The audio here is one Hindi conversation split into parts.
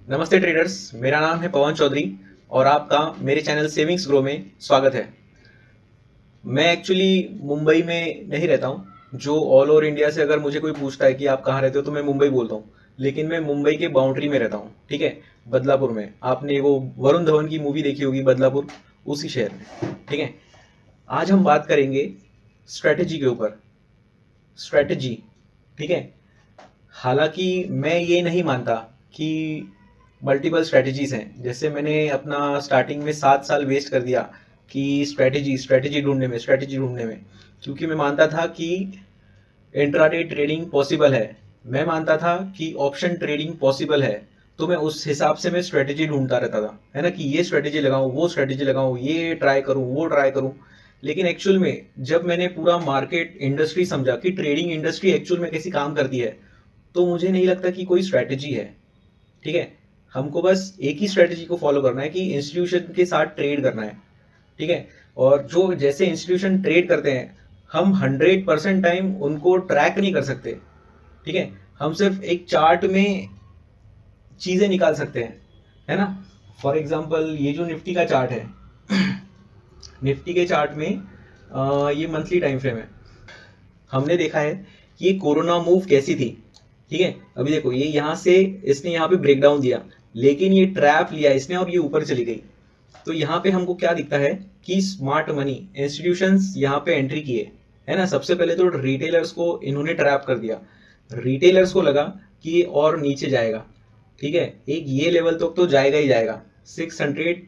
नमस्ते ट्रेडर्स, मेरा नाम है पवन चौधरी और आपका मेरे चैनल सेविंग्स ग्रो में स्वागत है। मैं एक्चुअली मुंबई में नहीं रहता हूँ। जो ऑल ओवर इंडिया से अगर मुझे कोई पूछता है कि आप कहाँ रहते हो तो मैं मुंबई बोलता हूँ, लेकिन मैं मुंबई के बाउंड्री में रहता हूँ। ठीक है, बदलापुर में। आपने वो वरुण धवन की मूवी देखी होगी बदलापुर, उसी शहर में। ठीक है, आज हम बात करेंगे स्ट्रेटजी के ऊपर। स्ट्रेटजी, ठीक है। हालांकि मैं ये नहीं मानता कि मल्टीपल स्ट्रेटजीज हैं। जैसे मैंने अपना स्टार्टिंग में 7 साल वेस्ट कर दिया कि स्ट्रेटजी ढूंढने में, क्योंकि मैं मानता था कि इंट्राडे ट्रेडिंग पॉसिबल है। मैं मानता था कि ऑप्शन ट्रेडिंग पॉसिबल है। तो मैं उस हिसाब से मैं स्ट्रेटजी ढूंढता रहता था, है ना, कि ये स्ट्रेटजी लगाऊं, वो स्ट्रेटजी लगाऊं, ये ट्राई करूं, वो ट्राई करूं। लेकिन एक्चुअल में जब मैंने पूरा मार्केट इंडस्ट्री समझा कि ट्रेडिंग इंडस्ट्री एक्चुअल में कैसी काम करती है, तो मुझे नहीं लगता कि कोई स्ट्रैटेजी है। ठीक है, हमको बस एक ही स्ट्रैटेजी को फॉलो करना है कि इंस्टीट्यूशन के साथ ट्रेड करना है। ठीक है, और जो जैसे इंस्टीट्यूशन ट्रेड करते हैं, हम 100% टाइम उनको ट्रैक नहीं कर सकते। ठीक है, हम सिर्फ एक चार्ट में चीजें निकाल सकते हैं, है ना। फॉर एग्जाम्पल ये जो निफ्टी का चार्ट है, निफ्टी के चार्ट में ये मंथली टाइम फ्रेम है। हमने देखा है कि ये कोरोना मूव कैसी थी। ठीक है, अभी देखो ये यहाँ से इसने यहाँ पे ब्रेकडाउन दिया, लेकिन ये ट्रैप लिया इसने और ये ऊपर चली गई। तो यहाँ पे हमको क्या दिखता है कि स्मार्ट मनी इंस्टीट्यूशंस यहाँ पे एंट्री किए, है ना। सबसे पहले तो रिटेलर्स को इन्होंने ट्रैप कर दिया। रिटेलर्स को लगा कि ये और नीचे जाएगा। ठीक है, एक ये लेवल तक तो जाएगा ही जाएगा, 600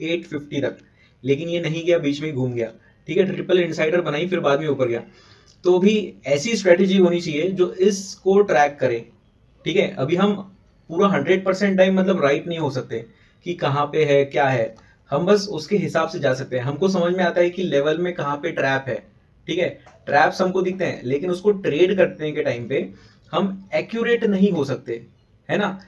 850 तक। लेकिन ये नहीं गया, बीच में घूम गया। ठीक है, ट्रिपल इनसाइडर बनाई, फिर बाद में ऊपर गया। तो भी ऐसी स्ट्रेटेजी होनी चाहिए जो इसको ट्रैक करे। ठीक है, अभी हम पूरा 100% टाइम मतलब राइट नहीं हो सकते कि कहाँ पे है क्या है। हम बस उसके हिसाब से जा सकते हैं। हमको समझ में आता है कि लेवल में कहाँ पे ट्रैप है। ठीक है, ट्रैप्स हमको दिखते हैं, लेकिन उसको ट्रेड करने के टाइम पे हम एक्यूरेट नहीं हो सकते, है ना।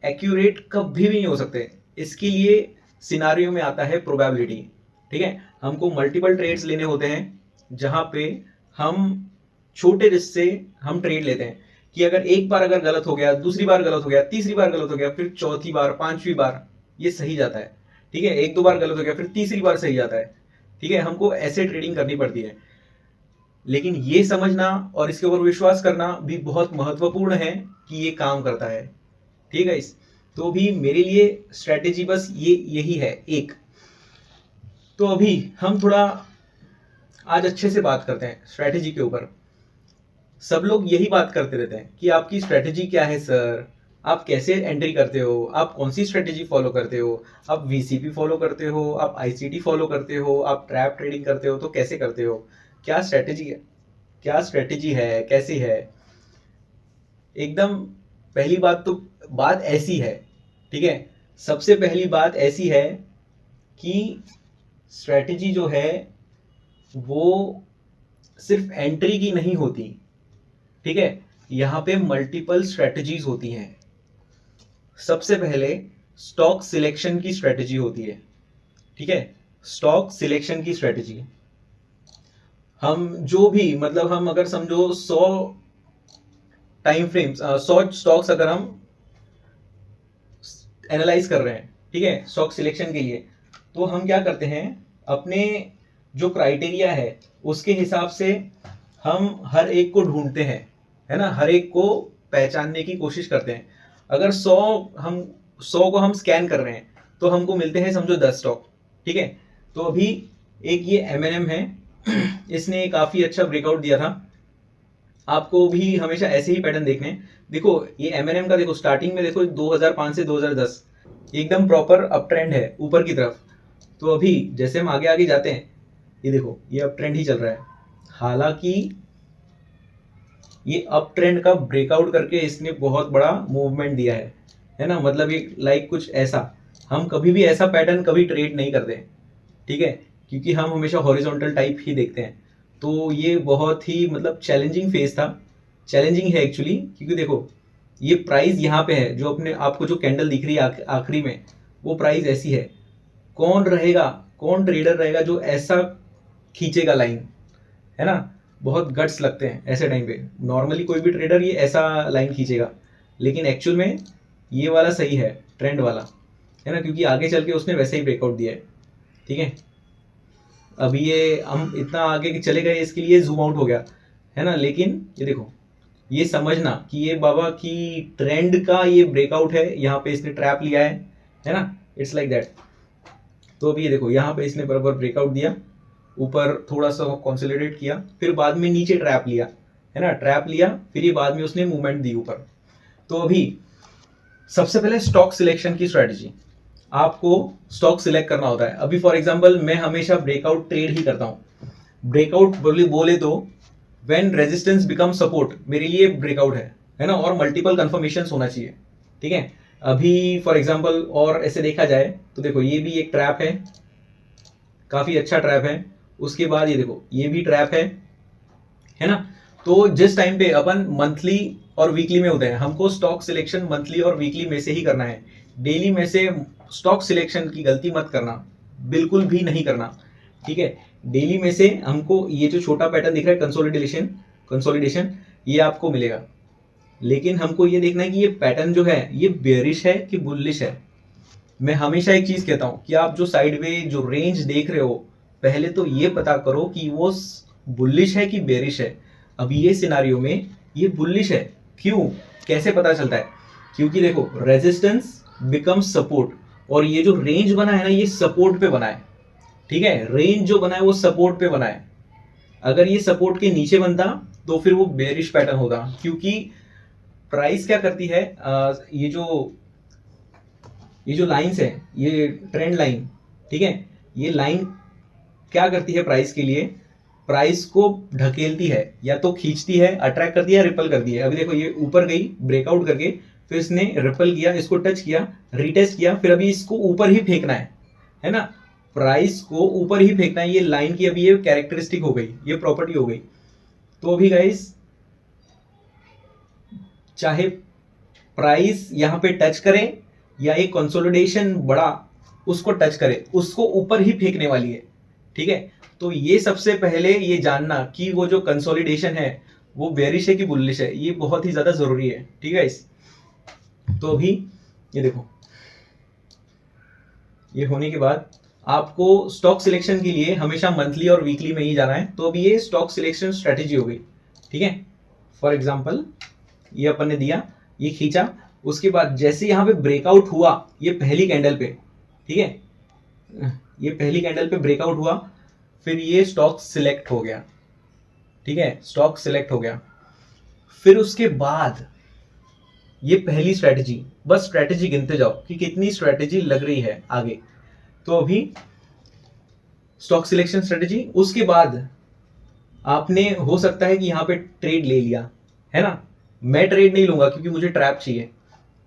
एक्यूरेट कभी भी नहीं हो सकते। इसके लिए सिनारियो में आता है प्रोबेबिलिटी। ठीक है, हमको मल्टीपल ट्रेड्स लेने होते हैं, जहां पे हम छोटे रिस्क से हम ट्रेड लेते हैं कि अगर एक बार अगर गलत हो गया, दूसरी बार गलत हो गया, तीसरी बार गलत हो गया, फिर चौथी बार, पांचवी बार ये सही जाता है। ठीक है, एक दो बार गलत हो गया, फिर तीसरी बार सही जाता है। ठीक है, हमको ऐसे ट्रेडिंग करनी पड़ती है। लेकिन ये समझना और इसके ऊपर विश्वास करना भी बहुत महत्वपूर्ण है कि ये काम करता है। ठीक है, इस तो भी मेरे लिए स्ट्रेटेजी बस ये यही है एक। तो अभी हम थोड़ा आज अच्छे से बात करते हैं स्ट्रेटेजी के ऊपर। सब लोग यही बात करते रहते हैं कि आपकी स्ट्रेटेजी क्या है सर, आप कैसे एंट्री करते हो, आप कौन सी स्ट्रेटेजी फॉलो करते हो, आप वीसीपी फॉलो करते हो, आप आईसीटी फॉलो करते हो, आप ट्रैप ट्रेडिंग करते हो, तो कैसे करते हो, क्या स्ट्रेटेजी है, क्या स्ट्रेटेजी है, कैसी है। एकदम पहली बात तो बात ऐसी है, ठीक है, सबसे पहली बात ऐसी है कि स्ट्रेटेजी जो है वो सिर्फ एंट्री की नहीं होती। ठीक है, यहां पे मल्टीपल स्ट्रेटजीज होती हैं। सबसे पहले स्टॉक सिलेक्शन की स्ट्रेटजी होती है। ठीक है, स्टॉक सिलेक्शन की स्ट्रेटजी, हम जो भी मतलब हम अगर समझो 100 टाइम फ्रेम्स, 100 स्टॉक्स अगर हम एनालाइज कर रहे हैं, ठीक है, स्टॉक सिलेक्शन के लिए, तो हम क्या करते हैं, अपने जो क्राइटेरिया है उसके हिसाब से हम हर एक को ढूंढते हैं, है ना, हर एक को पहचानने की कोशिश करते हैं। अगर 100 को हम स्कैन कर रहे हैं तो हमको मिलते हैं समझो 10 स्टॉक। ठीक है, तो अभी एक ये एमएनएम है, इसने काफी अच्छा ब्रेकआउट दिया था। आपको भी हमेशा ऐसे ही पैटर्न देखने हैं। देखो ये एमएनएम का, देखो स्टार्टिंग में देखो 2005 से 2010 एकदम प्रॉपर अप ट्रेंड है ऊपर की तरफ। तो अभी जैसे हम आगे आगे जाते हैं, ये देखो ये अप ट्रेंड ही चल रहा है। हालांकि ये अप ट्रेंड का ब्रेकआउट करके इसने बहुत बड़ा मूवमेंट दिया है ना। मतलब ये लाइक कुछ ऐसा, हम कभी भी ऐसा पैटर्न कभी ट्रेड नहीं करते। ठीक है, क्योंकि हम हमेशा हॉरिजॉन्टल टाइप ही देखते हैं। तो ये बहुत ही मतलब चैलेंजिंग फेज था, चैलेंजिंग है एक्चुअली, क्योंकि देखो ये प्राइस यहाँ पे है, जो अपने आपको जो कैंडल दिख रही है आखिरी में, वो प्राइस ऐसी है। कौन रहेगा, कौन ट्रेडर रहेगा जो ऐसा खींचेगा लाइन, है ना। बहुत गट्स लगते हैं ऐसे टाइम पे। नॉर्मली कोई भी ट्रेडर ये ऐसा लाइन खींचेगा, लेकिन एक्चुअल में ये वाला सही है, ट्रेंड वाला, है ना, क्योंकि आगे चल के उसने वैसे ही ब्रेकआउट दिया है। ठीक है, अभी ये हम इतना आगे चले गए, इसके लिए जूम आउट हो गया, है ना, लेकिन ये देखो, ये समझना कि ये बाबा की ट्रेंड का ये ब्रेकआउट है, यहाँ पे इसने ट्रैप लिया है ना, इट्स लाइक दैट। तो अभी ये देखो, यहाँ पे इसने बराबर ब्रेकआउट दिया, ऊपर थोड़ा सा कंसोलिडेट किया, फिर बाद में नीचे ट्रैप लिया, है ना, ट्रैप लिया, फिर ये बाद में उसने मूवमेंट दी ऊपर। तो अभी सबसे पहले स्टॉक सिलेक्शन की स्ट्रेटजी, आपको स्टॉक सिलेक्ट करना होता है। अभी फॉर एग्जांपल मैं हमेशा ब्रेकआउट ट्रेड ही करता हूँ। ब्रेकआउट बोले तो व्हेन रेजिस्टेंस बिकम सपोर्ट, मेरे लिए ब्रेकआउट है ना, और मल्टीपल कंफर्मेशन होना चाहिए। ठीक है, अभी फॉर एग्जांपल और ऐसे देखा जाए तो देखो, ये भी एक ट्रैप है, काफी अच्छा ट्रैप है। उसके बाद ये देखो, ये भी ट्रैप है ना। तो जिस टाइम पे अपन मंथली और वीकली में होते हैं, हमको स्टॉक सिलेक्शन मंथली और वीकली में से ही करना है। डेली में से स्टॉक सिलेक्शन की गलती मत करना, बिल्कुल भी नहीं करना। ठीक है, डेली में से हमको ये जो छोटा पैटर्न दिख रहा है कंसोलिडेशन, ये आपको मिलेगा, लेकिन हमको ये देखना है कि ये पैटर्न जो है ये बेयरिश है कि बुलिश है। मैं हमेशा एक चीज कहता हूं कि आप जो साइडवे जो रेंज देख रहे हो, पहले तो ये पता करो कि वो बुलिश है कि बेरिश है। अब ये सिनारियो में ये बुलिश है, क्यों, कैसे पता चलता है? क्योंकि देखो, रेजिस्टेंस बिकम सपोर्ट, और ये जो रेंज बना है ना, ये सपोर्ट पे बना है। ठीक है, रेंज जो बना है वो सपोर्ट पे बना है। अगर ये सपोर्ट के नीचे बनता तो फिर वो बेरिश पैटर्न होगा, क्योंकि प्राइस क्या करती है, ये जो लाइंस है, ये ट्रेंड लाइन, ठीक है, ये लाइन क्या करती है प्राइस के लिए, प्राइस को ढकेलती है, या तो खींचती है, अट्रैक्ट करती है, रिपल करती है। अभी देखो, ये ऊपर गई ब्रेकआउट करके, फिर इसने रिपल किया, इसको टच किया, रीटेस्ट किया, फिर अभी इसको ऊपर ही फेंकना है ना, प्राइस को ऊपर ही फेंकना है। ये लाइन की अभी ये कैरेक्टरिस्टिक हो गई, ये प्रॉपर्टी हो गई। तो अभी गाइस, चाहे प्राइस यहां पे टच करे या एक कंसोलिडेशन बड़ा उसको टच करे, उसको ऊपर ही फेंकने वाली है। ठीक है, तो ये सबसे पहले ये जानना कि वो जो कंसोलिडेशन है वो बेरिश है कि बुलिश है, ये बहुत ही ज्यादा जरूरी है। ठीक है इस, तो अभी ये देखो, ये होने के बाद आपको स्टॉक सिलेक्शन के लिए हमेशा मंथली और वीकली में ही जाना है। तो अभी ये स्टॉक सिलेक्शन स्ट्रेटेजी हो गई। ठीक है, फॉर एग्जांपल ये अपन ने दिया, ये खींचा, उसके बाद जैसे यहां पे ब्रेकआउट हुआ, ये पहली कैंडल पे, ठीक है, ये पहली कैंडल पे ब्रेकआउट हुआ, फिर ये स्टॉक सिलेक्ट हो गया। ठीक है, स्टॉक सिलेक्ट हो गया, फिर उसके बाद ये पहली स्ट्रेटेजी, बस स्ट्रेटेजी गिनते जाओ कि कितनी स्ट्रेटेजी लग रही है आगे। तो अभी स्टॉक सिलेक्शन स्ट्रेटेजी, उसके बाद आपने हो सकता है कि यहां पे ट्रेड ले लिया, है ना। मैं ट्रेड नहीं लूंगा क्योंकि मुझे ट्रैप चाहिए,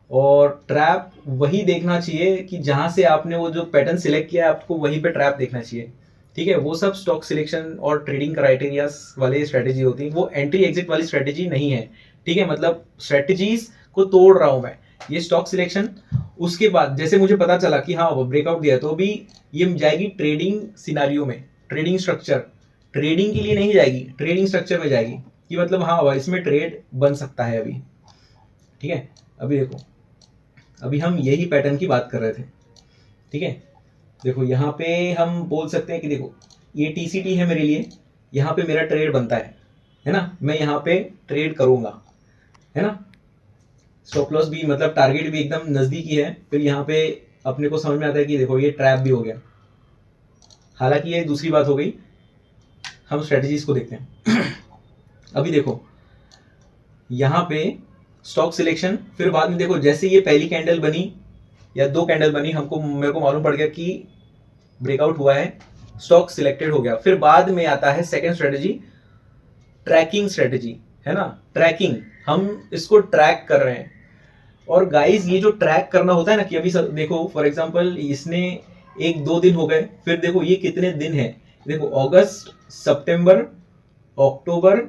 और ट्रैप वही देखना चाहिए कि जहां से आपने वो जो पैटर्न सिलेक्ट किया है, आपको वहीं पे ट्रैप देखना चाहिए। ठीक है, वो सब स्टॉक सिलेक्शन और ट्रेडिंग क्राइटेरिया वाले स्ट्रेटेजी होती है, वो एंट्री एग्जिट वाली स्ट्रेटेजी नहीं है। ठीक है, मतलब स्ट्रेटेजीज को तोड़ रहा हूं मैं, ये स्टॉक सिलेक्शन। उसके बाद जैसे मुझे पता चला कि हाँ वो ब्रेकआउट दिया, तो अभी ये जाएगी ट्रेडिंग सिनारियो में, ट्रेडिंग स्ट्रक्चर, ट्रेडिंग के लिए नहीं जाएगी, ट्रेडिंग स्ट्रक्चर में जाएगी कि मतलब हाँ इसमें ट्रेड बन सकता है अभी। ठीक है, अभी देखो, अभी हम यही पैटर्न की बात कर रहे थे। ठीक है, देखो यहाँ पे हम बोल सकते हैं कि देखो, ये टीसीटी है मेरे लिए, यहाँ पे मेरा ट्रेड बनता है ना, मैं यहाँ पे ट्रेड करूंगा, है ना। स्टॉप लॉस भी, मतलब टारगेट भी एकदम नजदीकी है। फिर यहाँ पे अपने को समझ में आता है कि देखो ये ट्रैप भी हो गया। हालांकि ये दूसरी बात हो गई, हम स्ट्रेटेजीज को देखते हैं। अभी देखो यहाँ पे स्टॉक सिलेक्शन, फिर बाद में देखो जैसे ये पहली कैंडल बनी या दो कैंडल बनी, मेरे को मालूम पड़ गया कि ब्रेकआउट हुआ है, स्टॉक सिलेक्टेड हो गया। फिर बाद में आता है सेकंड स्ट्रेटेजी, ट्रैकिंग स्ट्रेटेजी, है ना। ट्रैकिंग, हम इसको ट्रैक कर रहे हैं। और गाइस, ये जो ट्रैक करना होता है ना, कि अभी देखो फॉर एग्जांपल इसने 1-2 दिन हो गए, फिर देखो ये कितने दिन है, देखो अगस्त, सितंबर, अक्टूबर,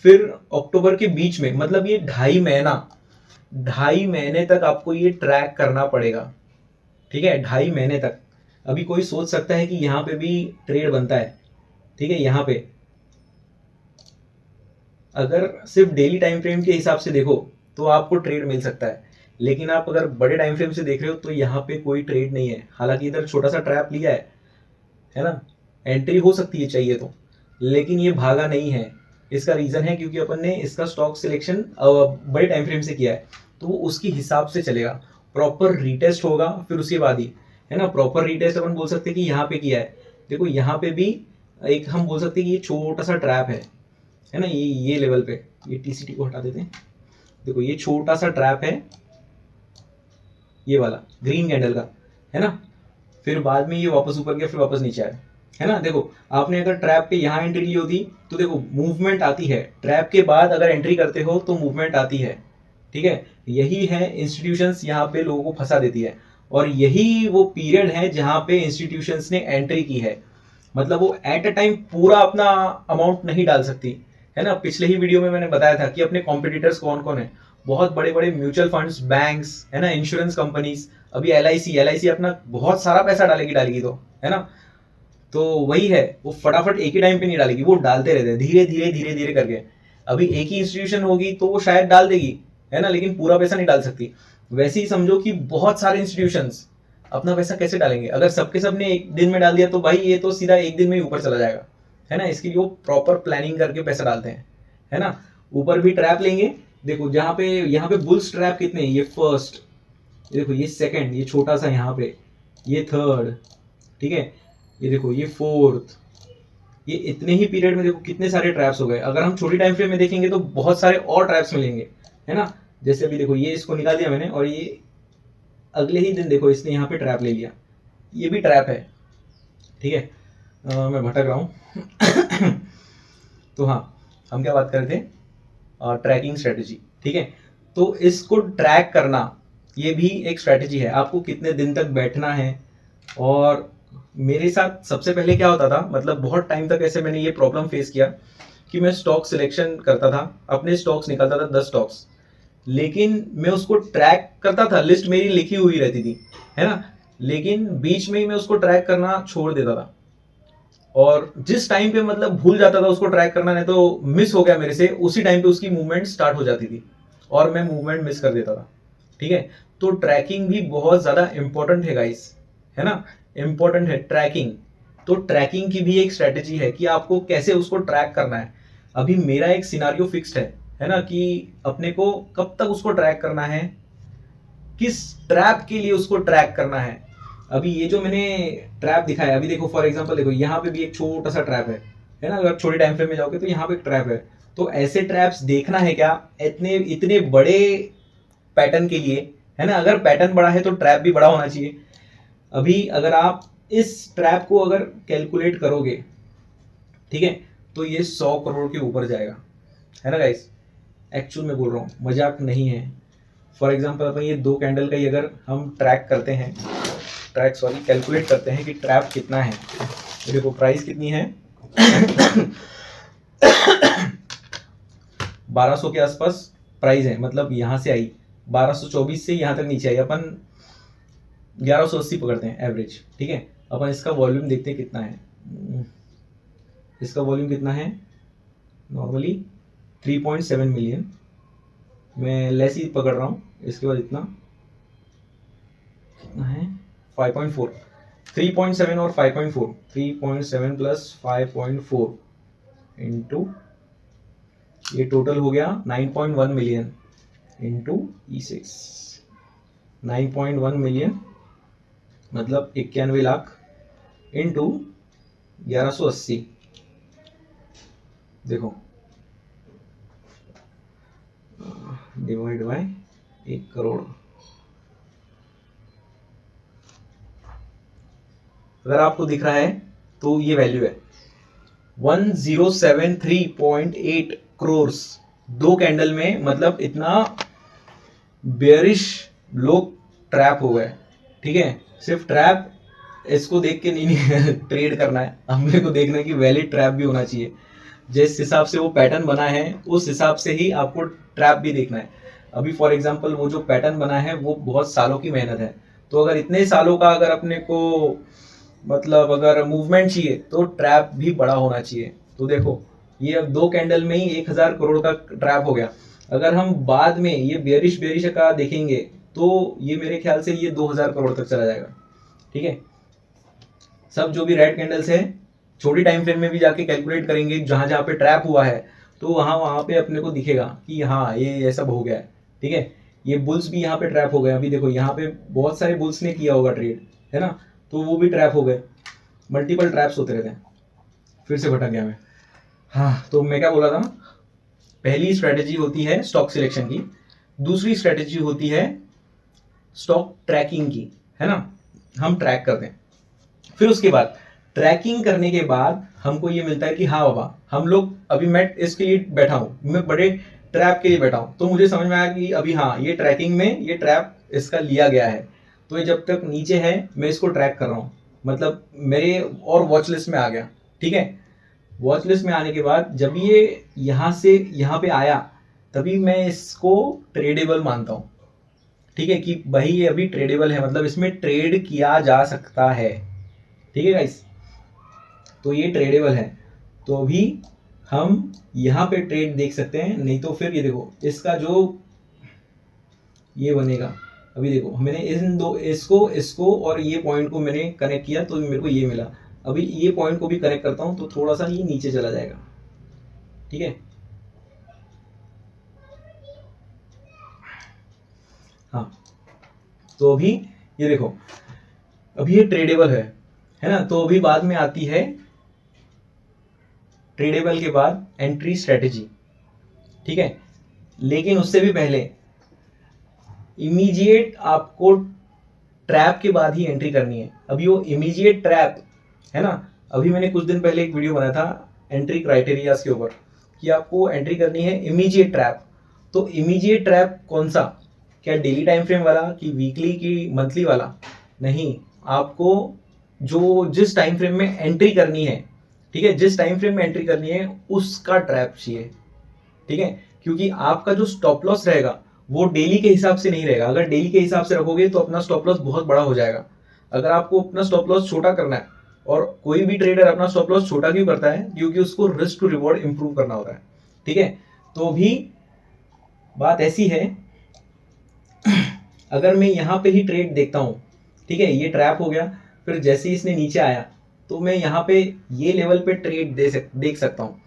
फिर अक्टूबर के बीच में, मतलब ये 2.5 महीने तक आपको ये ट्रैक करना पड़ेगा। ठीक है, 2.5 महीने तक। अभी कोई सोच सकता है कि यहाँ पे भी ट्रेड बनता है। ठीक है, यहाँ पे अगर सिर्फ डेली टाइम फ्रेम के हिसाब से देखो तो आपको ट्रेड मिल सकता है, लेकिन आप अगर बड़े टाइम फ्रेम से देख रहे हो तो यहाँ पे कोई ट्रेड नहीं है, हालांकि इधर छोटा सा ट्रैप लिया है ना, एंट्री हो सकती है चाहिए तो, लेकिन ये भागा नहीं है। इसका रीजन है क्योंकि अपन ने इसका स्टॉक सिलेक्शन बड़े टाइम फ्रेम से किया है, तो वो उसकी हिसाब से चलेगा, प्रॉपर रीटेस्ट होगा फिर उसके बाद ही, है ना। प्रॉपर रीटेस्ट अपन बोल सकते हैं कि यहाँ पे किया है, देखो यहाँ पे भी एक हम बोल सकते हैं कि ये छोटा सा ट्रैप है ना, ये लेवल पे, ये टीसीटी को हटा देते हैं, देखो ये छोटा सा ट्रैप है, ये वाला ग्रीन कैंडल का, है ना। फिर बाद में ये वापस ऊपर गया, फिर वापस नीचे आया, है ना। देखो आपने अगर ट्रैप पे यहाँ एंट्री ली होती तो देखो मूवमेंट आती है, ट्रैप के बाद अगर एंट्री करते हो तो मूवमेंट आती है, ठीक है। यही है इंस्टीट्यूशंस यहाँ पे लोगों को फंसा देती है, और यही वो पीरियड है जहाँ पे इंस्टीट्यूशंस ने एंट्री की है, मतलब वो एट अ टाइम पूरा अपना अमाउंट नहीं डाल सकती, है ना। पिछले ही वीडियो में मैंने बताया था कि अपने कॉम्पिटिटर्स कौन कौन है, बहुत बड़े बड़े म्यूचुअल फंड्स, बैंक्स, है ना, इंश्योरेंस कंपनीज, अभी एल आई सी अपना बहुत सारा पैसा डालेगी तो, है ना। तो वही है, वो फटाफट एक ही टाइम पे नहीं डालेगी, वो डालते रहते हैं धीरे धीरे धीरे धीरे करके। अभी एक ही इंस्टीट्यूशन होगी तो वो शायद डाल देगी, है ना, लेकिन पूरा पैसा नहीं डाल सकती। वैसे ही समझो कि बहुत सारे इंस्टीट्यूशंस अपना पैसा कैसे डालेंगे, अगर सबके सब ने एक दिन में डाल दिया तो भाई ये तो सीधा एक दिन में ही ऊपर चला जाएगा, है ना। इसके लिए वो प्रॉपर प्लानिंग करके पैसा डालते हैं, है ना। ऊपर भी ट्रैप लेंगे, देखो जहाँ पे यहाँ पे बुल्स ट्रैप कितने हैं, ये फर्स्ट, देखो ये सेकंड, ये छोटा सा यहाँ पे, ये थर्ड, ठीक है, ये देखो ये फोर्थ, ये इतने ही पीरियड में देखो कितने सारे ट्रैप्स हो गए। अगर हम छोटी टाइम फ्रेम में देखेंगे तो बहुत सारे और ट्रैप्स मिलेंगे, है ना। जैसे अभी देखो ये इसको निकाल दिया मैंने, और ये अगले ही दिन देखो इसने यहाँ पे ट्रैप ले लिया, ये भी ट्रैप है, ठीक है। मैं भटक रहा हूँ तो हाँ, हम क्या बात कर रहे थे, ट्रैकिंग स्ट्रेटेजी, ठीक है। तो इसको ट्रैक करना ये भी एक स्ट्रेटेजी है, आपको कितने दिन तक बैठना है। और मेरे साथ सबसे पहले क्या होता था, मतलब बहुत टाइम तक ऐसे मैंने ये प्रॉब्लम फेस किया कि मैं स्टॉक सिलेक्शन करता था, अपने स्टॉक्स निकालता था 10 स्टॉक्स, लेकिन मैं उसको ट्रैक करता था, लिस्ट मेरी लिखी हुई रहती थी, है ना, लेकिन बीच में ही मैं उसको ट्रैक करना छोड़ देता था, और जिस टाइम पे मतलब भूल जाता था उसको ट्रैक करना, नहीं तो मिस हो गया मेरे से, उसी टाइम पे उसकी मूवमेंट स्टार्ट हो जाती थी और मैं मूवमेंट मिस कर देता था, ठीक है। तो ट्रैकिंग भी बहुत ज्यादा इंपॉर्टेंट है गाइस, है ना, इंपॉर्टेंट है ट्रैकिंग। तो ट्रैकिंग की भी एक स्ट्रेटेजी है कि आपको कैसे उसको ट्रैक करना है। अभी मेरा एक सिनारियो फिक्स्ड है ना, कि अपने को कब तक उसको ट्रैक करना है, किस ट्रैप के लिए उसको ट्रैक करना है। अभी ये जो मैंने ट्रैप दिखाया, अभी देखो फॉर एग्जांपल देखो यहाँ पे भी एक छोटा सा ट्रैप है ना, अगर छोटे टाइम फ्रेम में जाओगे तो यहाँ पे एक ट्रैप है। तो ऐसे ट्रैप्स देखना है क्या, इतने इतने बड़े पैटर्न के लिए, है ना, अगर पैटर्न बड़ा है तो ट्रैप भी बड़ा होना चाहिए। अभी अगर आप इस ट्रैप को अगर कैलकुलेट करोगे, ठीक है, तो ये 100 करोड़ के ऊपर जाएगा, है ना गाइस, एक्चुअल में बोल रहा हूँ, मजाक नहीं है। फॉर एग्जांपल अपन ये 2 कैंडल का ही अगर हम ट्रैक करते हैं, कैलकुलेट करते हैं कि ट्रैप कितना है, तो देखो प्राइस कितनी है 1200 के आसपास प्राइस है, मतलब यहाँ से आई 1224 से यहाँ तक नीचे आई, अपन 1180 पकड़ते हैं एवरेज, ठीक है। अपन इसका वॉल्यूम देखते हैं कितना है, इसका वॉल्यूम कितना है, नॉर्मली 3.7 मिलियन, मैं लेस ही पकड़ रहा हूँ। इसके बाद इतना कितना है 5.4, 3.7 और 5.4, 3.7 प्लस 5.4 इंटू, ये टोटल हो गया 9.1 मिलियन इंटू E6, 9.1 मिलियन मतलब 91 लाख इंटू 1180, देखो डिवाइड बाय 1 करोड़। अगर आपको दिख रहा है तो ये वैल्यू है 1073.8 करोड़ 2 कैंडल में, मतलब इतना बेयरिश लोग ट्रैप हो गए, ठीक है। सिर्फ ट्रैप इसको देख के नहीं ट्रेड करना है, हमने को देखना है कि वैलिड ट्रैप भी होना चाहिए, जिस हिसाब से वो पैटर्न बना है उस हिसाब से ही आपको ट्रैप भी देखना है। अभी फॉर एग्जांपल वो जो पैटर्न बना है वो बहुत सालों की मेहनत है, तो अगर इतने सालों का अगर अपने को मतलब अगर मूवमेंट चाहिए तो ट्रैप भी बड़ा होना चाहिए। तो देखो ये अब 2 कैंडल में ही 1000 करोड़ का ट्रैप हो गया। अगर हम बाद में ये बेरिश का देखेंगे तो ये मेरे ख्याल से ये 2000 करोड़ तक चला जाएगा। ठीक है, सब जो भी रेड कैंडल्स है छोटी टाइम फ्रेम में भी जाके कैलकुलेट करेंगे, जहां जहां पे ट्रैप हुआ है तो वहां पे अपने को दिखेगा कि हाँ ये सब हो गया है। ठीक है, ये बुल्स भी यहाँ पे ट्रैप हो गए। अभी देखो यहाँ पे बहुत सारे बुल्स ने किया होगा ट्रेड, है ना, तो वो भी ट्रैप हो गए। मल्टीपल ट्रैप्स होते रहते हैं। फिर से भटक गया मैं। हाँ, तो मैं क्या बोल रहा था, पहली स्ट्रेटेजी होती है स्टॉक सिलेक्शन की, दूसरी स्ट्रेटेजी होती है स्टॉक ट्रैकिंग की, है ना, हम ट्रैक करते हैं। फिर उसके बाद ट्रैकिंग करने के बाद हमको ये मिलता है कि हाँ बाबा, हम लोग अभी मैं इसके लिए बैठा हूँ, मैं बड़े ट्रैप के लिए बैठा हूँ, तो मुझे समझ में आया कि अभी हाँ ये ट्रैकिंग में ये ट्रैप इसका लिया गया है, तो ये जब तक नीचे है मैं इसको ट्रैक कर रहा हूँ, मतलब मेरे और वॉच लिस्ट में आ गया। ठीक है, वॉच लिस्ट में आने के बाद जब ये यहाँ से यहाँ पे आया तभी मैं इसको ट्रेडेबल मानता हूँ। ठीक है, कि भाई ये अभी ट्रेडेबल है, मतलब इसमें ट्रेड किया जा सकता है। ठीक है गाइस, तो ये ट्रेडेबल है, तो अभी हम यहाँ पे ट्रेड देख सकते हैं। नहीं तो फिर ये देखो इसका जो ये बनेगा, अभी देखो मैंने इन दो इसको और ये पॉइंट को मैंने कनेक्ट किया तो मेरे को ये मिला। अभी ये पॉइंट को भी कनेक्ट करता हूँ तो थोड़ा सा ये नीचे चला जाएगा। ठीक है, हाँ, तो अभी ये देखो अभी ये ट्रेडेबल है ना। तो अभी बाद में आती है ट्रेडेबल के बाद एंट्री स्ट्रेटेजी। ठीक है, लेकिन उससे भी पहले इमीडिएट आपको ट्रैप के बाद ही एंट्री करनी है। अभी वो इमीडिएट ट्रैप है ना, अभी मैंने कुछ दिन पहले एक वीडियो बनाया था एंट्री क्राइटेरियाज के ऊपर कि आपको एंट्री करनी है इमीडिएट ट्रैप। तो इमीडिएट ट्रैप कौन सा, क्या डेली टाइम फ्रेम वाला कि वीकली की मंथली वाला? नहीं, आपको जो जिस टाइम फ्रेम में एंट्री करनी है, ठीक है, जिस टाइम फ्रेम में एंट्री करनी है उसका ट्रैप चाहिए। ठीक है, क्योंकि आपका जो स्टॉप लॉस रहेगा वो डेली के हिसाब से नहीं रहेगा। अगर डेली के हिसाब से रखोगे तो अपना स्टॉप लॉस बहुत बड़ा हो जाएगा। अगर आपको अपना स्टॉप लॉस छोटा करना है, और कोई भी ट्रेडर अपना स्टॉप लॉस छोटा क्यों करता है, क्योंकि उसको रिस्क टू रिवॉर्ड इंप्रूव करना होता है। ठीक है, तो भी बात ऐसी है अगर मैं यहाँ पे ही ट्रेड देखता हूँ, ठीक है, ये ट्रैप हो गया, फिर जैसे ही इसने नीचे आया तो मैं यहाँ पे ये लेवल पे ट्रेड देख सकता हूँ,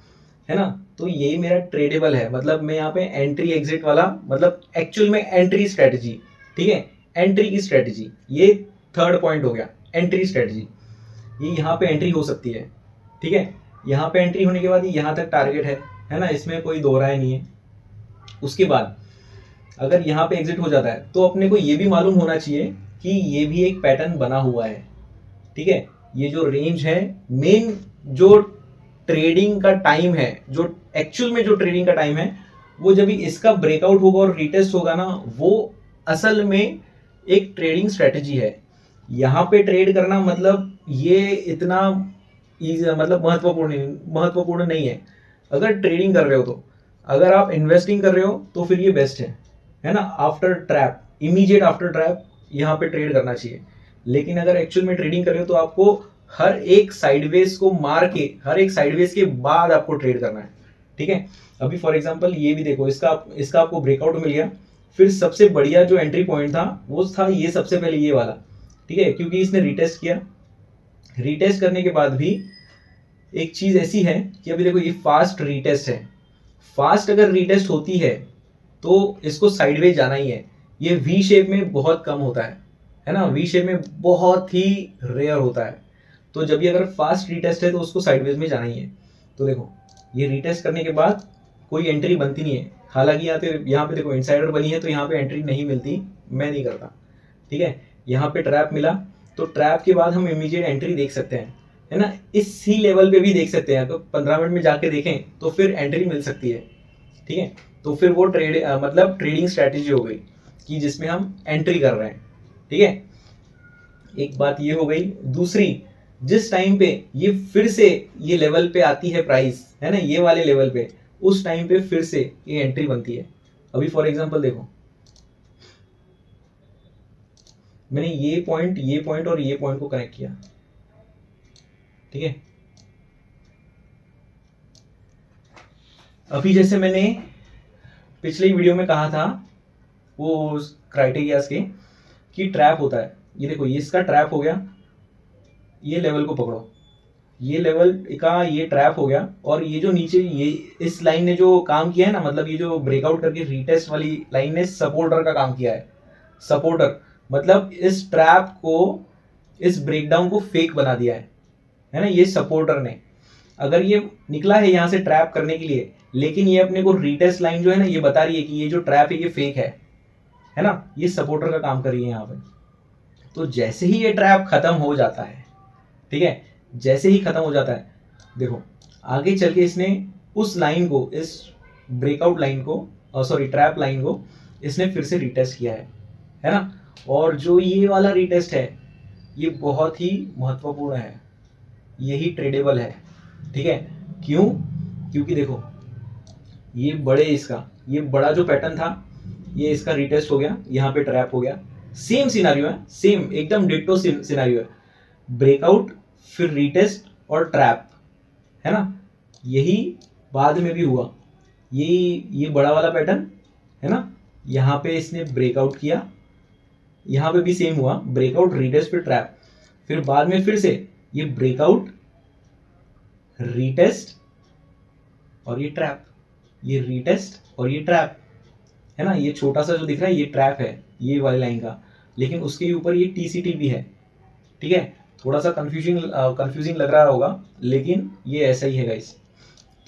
है ना। तो ये मेरा ट्रेडेबल है, मतलब मैं यहाँ पे एंट्री एग्जिट वाला, मतलब एक्चुअल में एंट्री स्ट्रेटजी। ठीक है, एंट्री की स्ट्रेटजी, ये थर्ड पॉइंट हो गया, एंट्री स्ट्रेटजी। ये यहाँ पे एंट्री हो सकती है। ठीक है, यहाँ पे एंट्री होने के बाद यहाँ तक टारगेट है ना, इसमें कोई दो राय नहीं है। उसके बाद अगर यहाँ पे एग्जिट हो जाता है तो अपने को ये भी मालूम होना चाहिए कि ये भी एक पैटर्न बना हुआ है। ठीक है, ये जो रेंज है, मेन जो ट्रेडिंग का टाइम है, जो एक्चुअल में जो ट्रेडिंग का टाइम है, वो जब भी इसका ब्रेकआउट होगा और रीटेस्ट होगा ना, वो असल में एक ट्रेडिंग स्ट्रेटजी है। यहाँ पे ट्रेड करना मतलब ये इतना मतलब महत्वपूर्ण नहीं है अगर ट्रेडिंग कर रहे हो तो। अगर आप इन्वेस्टिंग कर रहे हो तो फिर ये बेस्ट है ना। After trap, immediate after trap यहाँ पे ट्रेड करना चाहिए। लेकिन अगर एक्चुअल में ट्रेडिंग कर रहे हो तो आपको हर एक साइडवेज को मार के, हर एक साइडवेज के बाद आपको ट्रेड करना है। ठीक है, अभी फॉर एग्जांपल ये भी देखो, इसका आपको ब्रेकआउट मिल गया, फिर सबसे बढ़िया जो एंट्री पॉइंट था वो था ये सबसे पहले ये वाला। ठीक है, क्योंकि इसने रिटेस्ट किया, रिटेस्ट करने के बाद भी एक चीज ऐसी है कि अभी देखो ये फास्ट रिटेस्ट है। फास्ट अगर रिटेस्ट होती है तो इसको साइडवेज जाना ही है। ये वी शेप में बहुत कम होता है ना, वी शेप में बहुत ही रेयर होता है। तो जब ये अगर फास्ट रिटेस्ट है तो उसको साइडवेज में जाना ही है। तो देखो ये रिटेस्ट करने के बाद कोई एंट्री बनती नहीं है। हालांकि यहाँ पे देखो इनसाइडर बनी है तो यहाँ पे एंट्री नहीं मिलती, मैं नहीं करता। ठीक है, यहाँ पे ट्रैप मिला तो ट्रैप के बाद हम इमीडिएट एंट्री देख सकते हैं, है ना। इसी लेवल पे भी देख सकते हैं, तो 15 मिनट में जाके देखें तो फिर एंट्री मिल सकती है। ठीक है, तो फिर वो मतलब ट्रेडिंग स्ट्रेटेजी हो गई कि जिसमें हम एंट्री कर रहे हैं। ठीक है, एक बात ये हो गई। दूसरी, जिस टाइम पे ये फिर से ये लेवल पे आती है प्राइस, है ना, ये वाले लेवल पे, उस टाइम पे फिर से ये एंट्री बनती है। अभी फॉर एग्जांपल देखो, मैंने ये पॉइंट और ये पॉइंट को कनेक्ट किया। ठीक है, अभी जैसे मैंने पिछले वीडियो में कहा था वो क्राइटेरियाज के कि ट्रैप होता है। ये देखो ये इसका ट्रैप हो गया, ये लेवल को पकड़ो, ये लेवल का ये ट्रैप हो गया, और ये जो नीचे ये इस लाइन ने जो काम किया है ना, मतलब ये जो ब्रेकआउट करके रीटेस्ट वाली लाइन ने सपोर्टर का काम किया है। सपोर्टर मतलब इस ट्रैप को, इस ब्रेकडाउन को फेक बना दिया है ना, ये सपोर्टर ने। अगर ये निकला है यहाँ से ट्रैप करने के लिए, लेकिन ये अपने को रीटेस्ट लाइन जो है ना ये बता रही है कि ये जो ट्रैप है ये फेक है ना, ये सपोर्टर का काम कर रही है यहाँ पे। तो जैसे ही ये ट्रैप खत्म हो जाता है, ठीक है, जैसे ही खत्म हो जाता है, देखो आगे चल के इसने उस लाइन को, इस ब्रेकआउट लाइन को, सॉरी ट्रैप लाइन को इसने फिर से रीटेस्ट किया है ना। और जो ये वाला रीटेस्ट है ये बहुत ही महत्वपूर्ण है, यही ट्रेडेबल है, ठीक है। क्यों? क्योंकि देखो ये बड़े इसका, ये बड़ा जो पैटर्न था ये इसका रीटेस्ट हो गया, यहाँ पे ट्रैप हो गया, सेम सिनारियो है, सेम एकदम डिट्टो सिनारियो है, ब्रेकआउट फिर रीटेस्ट और ट्रैप, है ना। यही बाद में भी हुआ, ये बड़ा वाला पैटर्न है ना, यहाँ पे इसने ब्रेकआउट किया, यहाँ पे भी सेम हुआ, ब्रेकआउट रीटेस्ट फिर ट्रैप, फिर बाद में फिर से ये ब्रेकआउट रीटेस्ट और ये ट्रैप, ये रीटेस्ट और ये ट्रैप, है ना। ये छोटा सा जो दिख रहा है ये ट्रैप है ये वाली लाइन का, लेकिन उसके ऊपर ये TCT भी है, ठीक है। थोड़ा सा कंफ्यूजिंग लग रहा होगा, लेकिन ये ऐसा ही है गाइस।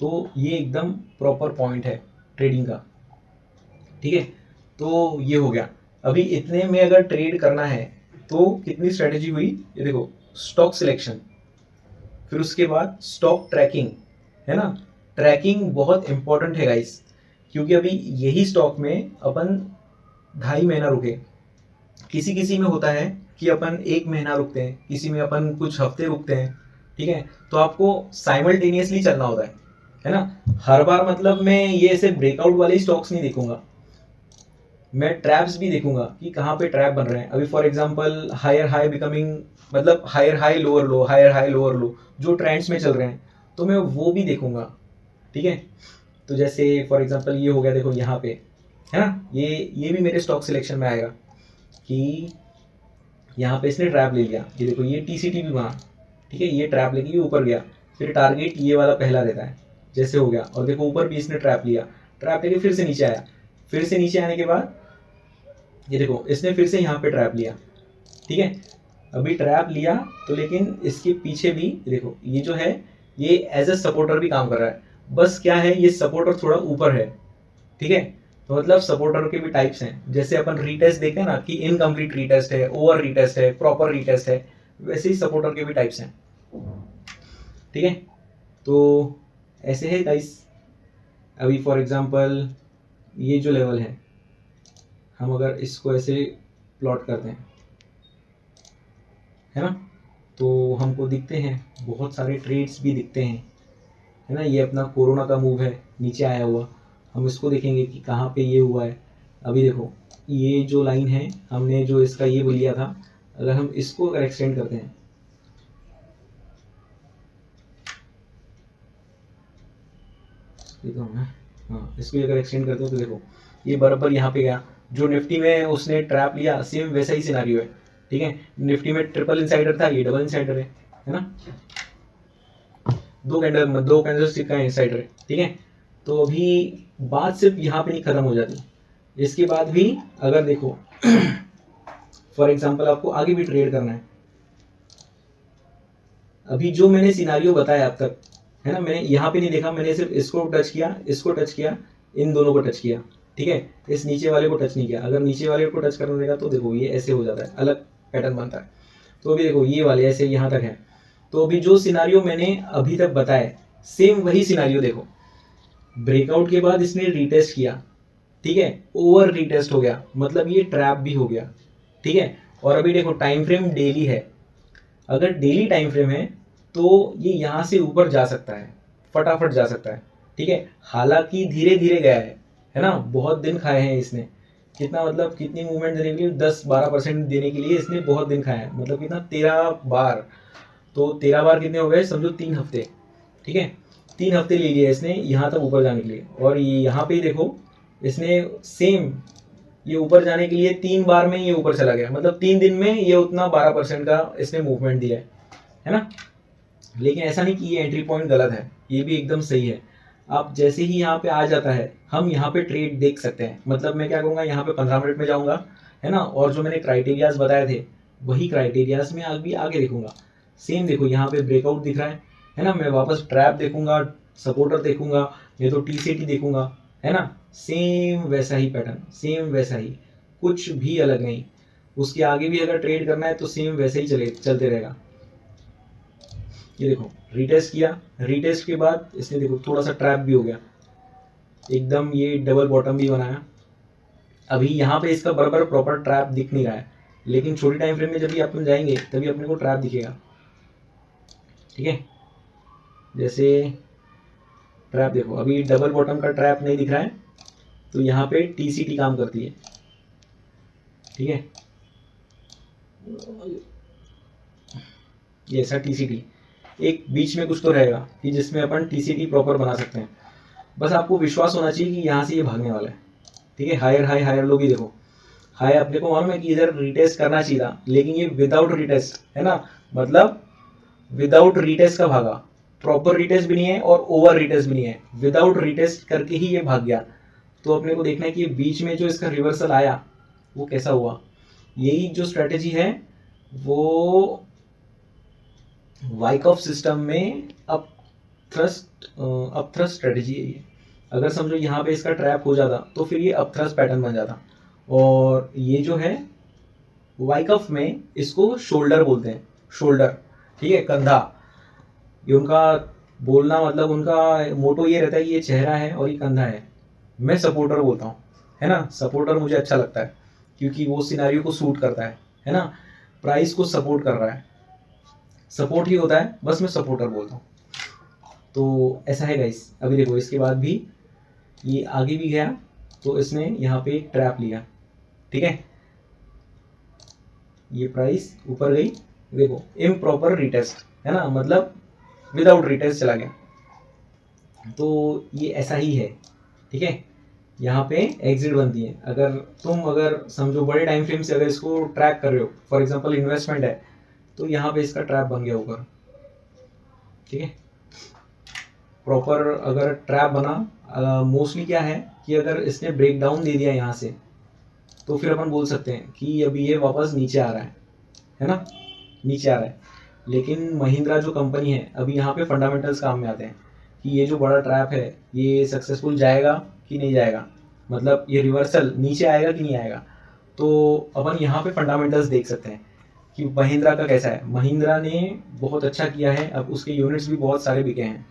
तो ये एकदम प्रॉपर पॉइंट है ट्रेडिंग का, ठीक है। तो ये हो गया। अभी इतने में अगर ट्रेड करना है तो कितनी स्ट्रेटेजी हुई, ये देखो, स्टॉक सिलेक्शन, फिर उसके बाद स्टॉक ट्रैकिंग, है ना। ट्रैकिंग बहुत इंपॉर्टेंट है गाइस, क्योंकि अभी यही स्टॉक में अपन 2.5 महीना रुके, किसी किसी में होता है कि अपन 1 महीना रुकते हैं, किसी में अपन कुछ हफ्ते रुकते हैं, ठीक है। तो आपको साइमल्टेनियसली चलना होता है ना। हर बार मतलब मैं ये ऐसे ब्रेकआउट वाले स्टॉक्स नहीं देखूंगा, मैं ट्रैप्स भी देखूंगा कि कहाँ पे ट्रैप बन रहे हैं। अभी for example higher high becoming, मतलब higher high lower low, higher high lower low, जो ट्रेंड्स में चल रहे हैं, तो मैं वो भी देखूंगा, ठीक है। तो जैसे फॉर एग्जांपल ये हो गया, देखो यहाँ पे, है ना, ये भी मेरे स्टॉक सिलेक्शन में आएगा कि यहाँ पे इसने ट्रैप ले लिया, ये देखो ये TCT भी बना, ठीक है, ये ट्रैप लेके ये ऊपर गया, फिर टारगेट ये वाला पहला रहता है, जैसे हो गया, और देखो ऊपर भी इसने ट्रैप लिया, ट्रैप लेके फिर से नीचे आया, फिर से नीचे आने के बाद ये देखो इसने फिर से यहाँ पे ट्रैप लिया, ठीक है। अभी ट्रैप लिया तो लेकिन इसके पीछे भी देखो ये जो है ये एज ए सपोर्टर भी काम कर रहा है, बस क्या है ये सपोर्टर थोड़ा ऊपर है, ठीक है। तो मतलब सपोर्टर के भी टाइप्स हैं, जैसे अपन रीटेस्ट देखते हैं ना कि इनकम्प्लीट रीटेस्ट है, ओवर रीटेस्ट है, प्रॉपर रीटेस्ट है, वैसे ही सपोर्टर के भी टाइप्स हैं, ठीक है। तो ऐसे है गाइस। अभी फॉर एग्जांपल ये जो लेवल है, हम अगर इसको ऐसे प्लॉट करते हैं, है ना, तो हमको दिखते हैं बहुत सारे ट्रेड्स भी दिखते हैं, है ना। ये अपना कोरोना का मूव है नीचे आया हुआ, हम इसको देखेंगे कि कहाँ पे ये हुआ है। अभी देखो ये जो लाइन है, हमने जो इसका ये लिया था, अगर हम इसको अगर एक्सटेंड करते हैं, हाँ, इसको अगर एक्सटेंड करते हो तो देखो ये बराबर यहाँ पे गया, जो निफ्टी में उसने ट्रैप लिया सेम वैसा ही सिनारियो है, ठीक है। निफ्टी में ट्रिपल इनसाइडर था, ये डबल इनसाइडर है ना, दो कैंडलस्टिक का इनसाइडर है, ठीक है। तो अभी बात सिर्फ यहाँ पे नहीं खत्म हो जाती, इसके बाद भी अगर देखो फॉर एग्जांपल आपको आगे भी ट्रेड करना है, अभी जो मैंने सिनारियो बताया अब तक, है ना, मैंने यहाँ पे नहीं देखा, मैंने सिर्फ इसको टच किया, इसको टच किया, इन दोनों को टच किया, ठीक है, इस नीचे वाले को टच नहीं किया। अगर नीचे वाले को टच करना देगा तो देखो ये ऐसे हो जाता है, अलग पैटर्न बनता है। तो अभी देखो ये वाले ऐसे यहाँ तक है, तो अभी जो सिनारियो मैंने अभी तक बताया सेम वही सिनारियो देखो, ब्रेकआउट के बाद इसने रीटेस्ट किया, ठीक है, ओवर रीटेस्ट हो गया, मतलब ये ट्रैप भी हो गया, ठीक है। और अभी देखो टाइम फ्रेम डेली है, अगर डेली टाइम फ्रेम है तो ये यहाँ से ऊपर जा सकता है, फटाफट जा सकता है, ठीक है। हालांकि धीरे धीरे गया है ना, बहुत दिन खाए हैं इसने, कितना मतलब कितनी मूवमेंट देने के लिए 10-12% देने के लिए इसने बहुत दिन खाया है, मतलब कितना 13 बार, तो 13 बार कितने हो गए, समझो 3 हफ्ते, ठीक है। 3 हफ्ते ले लिए इसने यहाँ तक ऊपर जाने के लिए। और यहाँ पे देखो इसने सेम ये ऊपर जाने के लिए 3 बार में ये ऊपर चला गया, मतलब 3 दिन में ये उतना 12% का इसने मूवमेंट दिया है ना। लेकिन ऐसा नहीं कि ये एंट्री पॉइंट गलत है, ये भी एकदम सही है। आप जैसे ही यहाँ पे आ जाता है, हम यहाँ पे ट्रेड देख सकते हैं। मतलब मैं क्या कहूँगा, यहाँ पे 15 मिनट में जाऊँगा, है ना, और जो मैंने क्राइटेरियाज बताए थे वही क्राइटेरियाज में अभी आगे देखूंगा। सेम देखो यहाँ पे ब्रेकआउट दिख रहा है ना, मैं वापस ट्रैप देखूंगा, सपोर्टर देखूंगा, ये तो टीसीटी देखूंगा, है ना। सेम वैसा ही पैटर्न, सेम वैसा ही, कुछ भी अलग नहीं। उसके आगे भी अगर ट्रेड करना है तो सेम वैसे ही चलते रहेगा। ये देखो रीटेस्ट किया, रीटेस्ट के बाद इसने देखो थोड़ा सा ट्रैप भी हो गया, एकदम ये डबल बॉटम भी बनाया। अभी यहाँ पे इसका बराबर प्रॉपर ट्रैप दिख नहीं रहा है, लेकिन छोटी टाइम फ्रेम में जब भी अपन जाएंगे तभी अपने को ट्रैप दिखेगा। ठीक है, जैसे ट्रैप देखो, अभी डबल बॉटम का ट्रैप नहीं दिख रहा है, तो यहाँ पे टीसीटी काम करती है। ठीक है, ये ऐसा टीसीटी एक बीच में कुछ तो रहेगा कि जिसमें अपन टीसीटी प्रॉपर बना सकते हैं। बस आपको विश्वास होना चाहिए कि यहाँ से ये भागने वाला है। ठीक है, हायर हाई हायर लो भी देखो, हाई अपने को मालूम है कि इधर रिटेस्ट करना चाहिए था, लेकिन ये विदाउट रिटेस्ट है ना, मतलब विदाउट रिटेस्ट का भागा। प्रॉपर रिटेस्ट भी नहीं है और ओवर रिटेस्ट भी नहीं है, विदाउट रिटेस्ट करके ही ये भाग गया। तो अपने को देखना है कि बीच में जो इसका रिवर्सल आया वो कैसा हुआ। यही जो स्ट्रेटेजी है वो वाइकॉफ सिस्टम में अप थ्रस्ट स्ट्रेटेजी है ये। अगर समझो यहाँ पे इसका ट्रैप हो जाता तो फिर ये अप थ्रस्ट पैटर्न बन जाता, और ये जो है वाइकफ में इसको शोल्डर बोलते हैं, शोल्डर। ठीक है, कंधा, ये उनका बोलना, मतलब उनका मोटो ये रहता है कि ये चेहरा है और ये कंधा है। मैं सपोर्टर बोलता हूँ, है ना, सपोर्टर मुझे अच्छा लगता है क्योंकि वो सिनारियो को सूट करता है ना, प्राइस को सपोर्ट कर रहा है, सपोर्ट ही होता है, बस मैं सपोर्टर बोलता हूँ। तो ऐसा है गाइस। अभी देखो इसके बाद भी ये आगे भी गया, तो इसने यहाँ पे एक ट्रैप लिया। ठीक है, ये प्राइस ऊपर गई, देखो इम्प्रॉपर रिटेस्ट है ना, मतलब विदाउट रिटेस्ट चला गया। तो ये ऐसा ही है। ठीक है, यहाँ पे एग्जिट बनती है। अगर समझो बड़े टाइम फ्रेम से अगर इसको ट्रैक कर रहे हो, फॉर एग्जांपल इन्वेस्टमेंट है, तो यहाँ पे इसका ट्रैप बन गया ऊपर। ठीक है, प्रॉपर अगर ट्रैप बना, मोस्टली क्या है कि अगर इसने ब्रेक डाउन दे दिया यहाँ से, तो फिर अपन बोल सकते हैं कि अभी ये वापस नीचे आ रहा है ना, नीचे आ रहा है। लेकिन महिंद्रा जो कंपनी है, अभी यहाँ पे फंडामेंटल्स काम में आते हैं कि ये जो बड़ा ट्रैप है ये सक्सेसफुल जाएगा कि नहीं जाएगा, मतलब ये रिवर्सल नीचे आएगा कि नहीं आएगा। तो अपन यहाँ पे फंडामेंटल्स देख सकते हैं कि महिंद्रा का कैसा है। महिंद्रा ने बहुत अच्छा किया है, अब उसके यूनिट्स भी बहुत सारे बिके हैं,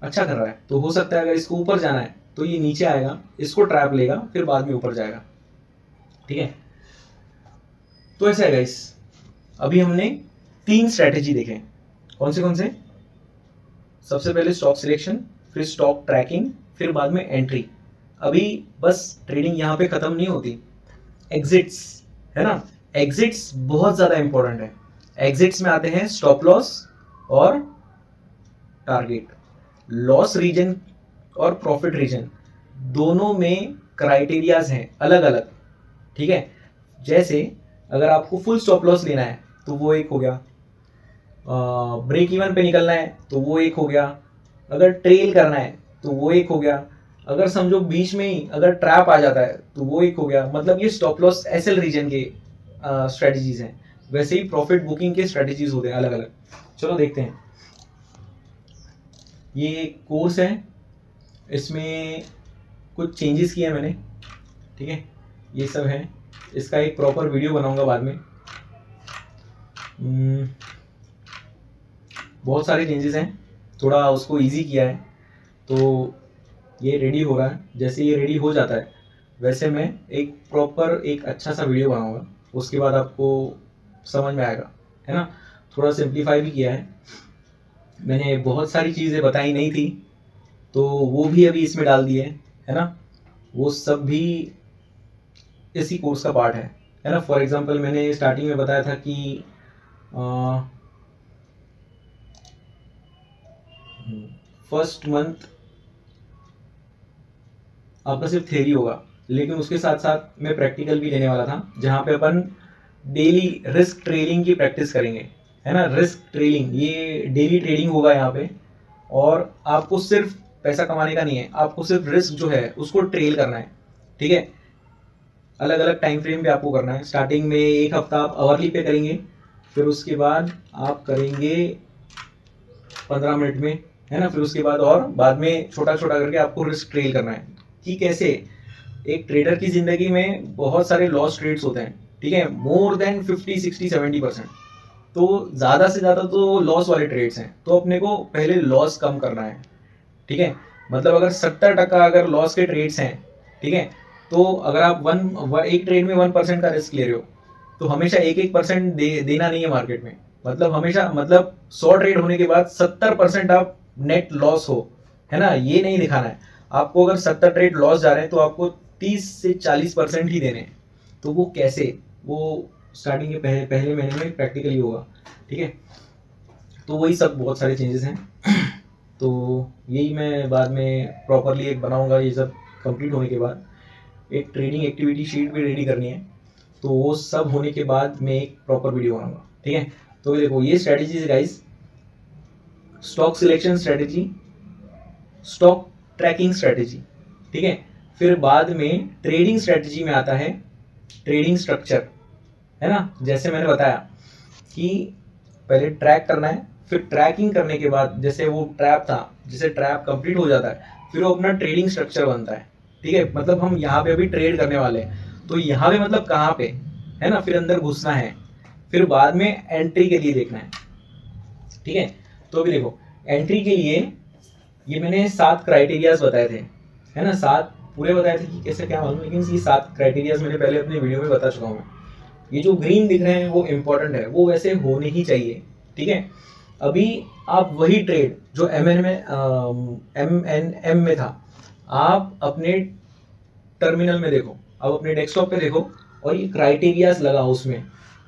अच्छा कर रहा है। तो हो सकता है अगर इसको ऊपर जाना है तो ये नीचे आएगा, इसको ट्रैप लेगा, फिर बाद में ऊपर जाएगा। ठीक है, तो ऐसा है गाइस। अभी हमने 3 स्ट्रैटेजी देखे, कौन से सबसे पहले स्टॉक सिलेक्शन, फिर स्टॉक ट्रैकिंग, फिर बाद में एंट्री। अभी बस ट्रेडिंग यहाँ पे खत्म नहीं होती, एग्जिट्स है ना, एग्जिट्स बहुत ज्यादा इंपॉर्टेंट है। एग्जिट्स में आते हैं स्टॉप लॉस और टारगेट। लॉस रीजन और प्रॉफिट रीजन दोनों में क्राइटेरियाज हैं अलग अलग। ठीक है, जैसे अगर आपको फुल स्टॉप लॉस लेना है तो वो एक हो गया, ब्रेक इवन पे निकलना है तो वो एक हो गया, अगर ट्रेल करना है तो वो एक हो गया, अगर समझो बीच में ही अगर ट्रैप आ जाता है तो वो एक हो गया। मतलब ये स्टॉप लॉस एसएल रीजन के स्ट्रेटजीज हैं, वैसे ही प्रॉफिट बुकिंग के स्ट्रेटजीज होते हैं अलग अलग। चलो देखते हैं, ये कोर्स है, इसमें कुछ चेंजेस किए हैं मैंने। ठीक है, ये सब है, इसका एक प्रॉपर वीडियो बनाऊंगा बाद में। बहुत सारे चेंजेस हैं, थोड़ा उसको इजी किया है। तो ये रेडी हो रहा है, जैसे ये रेडी हो जाता है वैसे मैं एक प्रॉपर एक अच्छा सा वीडियो बनाऊंगा, उसके बाद आपको समझ में आएगा, है ना। थोड़ा सिंप्लीफाई भी किया है मैंने, बहुत सारी चीज़ें बताई नहीं थी तो वो भी अभी इसमें डाल दिए है ना, वो सब भी इसी कोर्स का पार्ट है ना। फॉर एग्जांपल मैंने स्टार्टिंग में बताया था कि फर्स्ट मंथ आपका सिर्फ थ्योरी होगा, लेकिन उसके साथ साथ मैं प्रैक्टिकल भी लेने वाला था, जहाँ पे अपन डेली रिस्क ट्रेडिंग की प्रैक्टिस करेंगे, है ना। रिस्क ट्रेडिंग, ये डेली ट्रेडिंग होगा यहाँ पे, और आपको सिर्फ पैसा कमाने का नहीं है, आपको सिर्फ रिस्क जो है उसको ट्रेल करना है, ठीक है। अलग अलग टाइम फ्रेम पे आपको करना है। स्टार्टिंग में एक हफ्ता आप आवरली पे करेंगे, फिर उसके बाद आप करेंगे 15 मिनट में, है ना। फिर उसके बाद और बाद में छोटा छोटा करके आपको रिस्क ट्रेल करना है। कि कैसे, एक ट्रेडर की जिंदगी में बहुत सारे लॉस ट्रेड्स होते हैं, ठीक है, मोर देन 50, 60, 70%। तो ज़्यादा से ज़्यादा तो लॉस वाले ट्रेड्स हैं, तो अपने को पहले लॉस कम करना है, ठीक है। मतलब अगर 70% अगर लॉस के ट्रेड्स हैं, ठीक है, तो अगर आप एक ट्रेड में 1% का रिस्क ले रहे हो, तो हमेशा 1% देना नहीं है मार्केट में। मतलब हमेशा, मतलब 100 ट्रेड होने के बाद 70% आप नेट लॉस हो, है ना, ये नहीं दिखाना है आपको। अगर 70 ट्रेड लॉस जा रहे हैं तो आपको 30 से 40% ही देने हैं। तो वो कैसे, वो स्टार्टिंग के पहले महीने में प्रैक्टिकली होगा, ठीक है। तो वही सब बहुत सारे चेंजेस हैं। तो यही मैं बाद में प्रॉपरली एक बनाऊंगा। ये सब कंप्लीट होने के बाद एक ट्रेडिंग एक्टिविटी शीट भी रेडी करनी है, तो वो सब होने के बाद मैं एक प्रॉपर वीडियो बनाऊंगा, ठीक है। तो देखो, ये strategies guys, stock selection strategy, stock tracking strategy, ठीक है। फिर बाद में ट्रेडिंग स्ट्रेटेजी में आता है ट्रेडिंग स्ट्रक्चर, है ना। जैसे मैंने बताया कि पहले ट्रैक करना है, फिर ट्रैकिंग करने के बाद जैसे वो ट्रैप था, जैसे ट्रैप कंप्लीट हो जाता है, फिर वो अपना ट्रेडिंग स्ट्रक्चर बनता है, ठीक है। मतलब हम यहाँ पे अभी ट्रेड करने वाले हैं, तो यहाँ पे मतलब कहाँ पे, है ना, फिर अंदर घुसना है, फिर बाद में एंट्री के लिए देखना है, ठीक है। तो अभी देखो, एंट्री के लिए ये मैंने 7 क्राइटेरियाज बताए थे, है ना, 7 पूरे बताए थे कि कैसे क्या मालूम, लेकिन ये 7 क्राइटेरियाज मैंने पहले अपने वीडियो में बता चुका हूँ मैं। ये जो ग्रीन दिख रहे हैं वो इंपॉर्टेंट है, वो वैसे होने ही चाहिए, ठीक है। अभी आप वही ट्रेड जो MNM में था, आप अपने टर्मिनल में देखो, अब अपने डेस्कटॉप पे देखो, और ये क्राइटेरियाज लगाओ उसमें,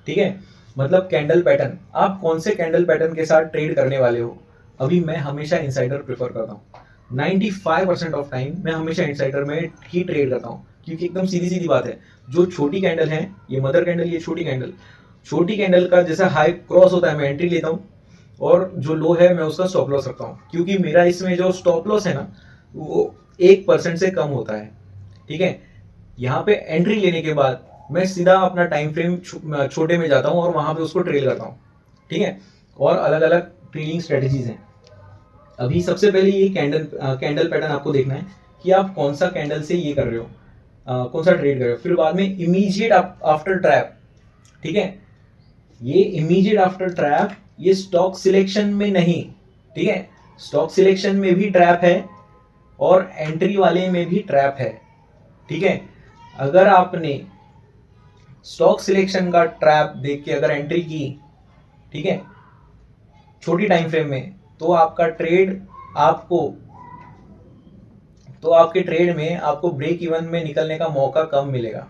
ठीक है। मतलब कैंडल पैटर्न, आप कौन से कैंडल पैटर्न के साथ ट्रेड करने वाले हो। अभी मैं हमेशा इनसाइडर प्रेफर करता हूँ, 95% ऑफ टाइम मैं हमेशा इनसाइडर में ही ट्रेड करता हूँ, क्योंकि एकदम सीधी सीधी बात है, जो छोटी कैंडल है, ये मदर कैंडल, ये छोटी कैंडल का जैसा हाई क्रॉस होता है मैं एंट्री लेता हूँ, और जो लो है मैं उसका स्टॉप लॉस रखता हूँ, क्योंकि मेरा इसमें जो स्टॉप लॉस है ना, वो 1% से कम होता है, ठीक है। यहाँ पे एंट्री लेने के बाद मैं सीधा अपना टाइम फ्रेम छोटे में जाता हूँ और वहां पे उसको ट्रेल करता हूँ, ठीक है। और अलग अलग ट्रेडिंग स्ट्रेटेजीज हैं। अभी सबसे पहले ये कैंडल पैटर्न आपको देखना है कि आप कौन सा कैंडल से ये कर रहे हो, कौन सा ट्रेड कर रहे हो। फिर बाद में इमीडिएट आफ्टर ट्रैप, ठीक है। ये इमीडिएट आफ्टर ट्रैप, ये स्टॉक सिलेक्शन में नहीं, ठीक है। स्टॉक सिलेक्शन में भी ट्रैप है और एंट्री वाले में भी ट्रैप है, ठीक है। अगर आपने स्टॉक सिलेक्शन का ट्रैप देख के अगर एंट्री की, ठीक है, छोटी टाइम फ्रेम में, तो आपका ट्रेड आपको, तो आपके ट्रेड में आपको ब्रेक इवन में निकलने का मौका कम मिलेगा,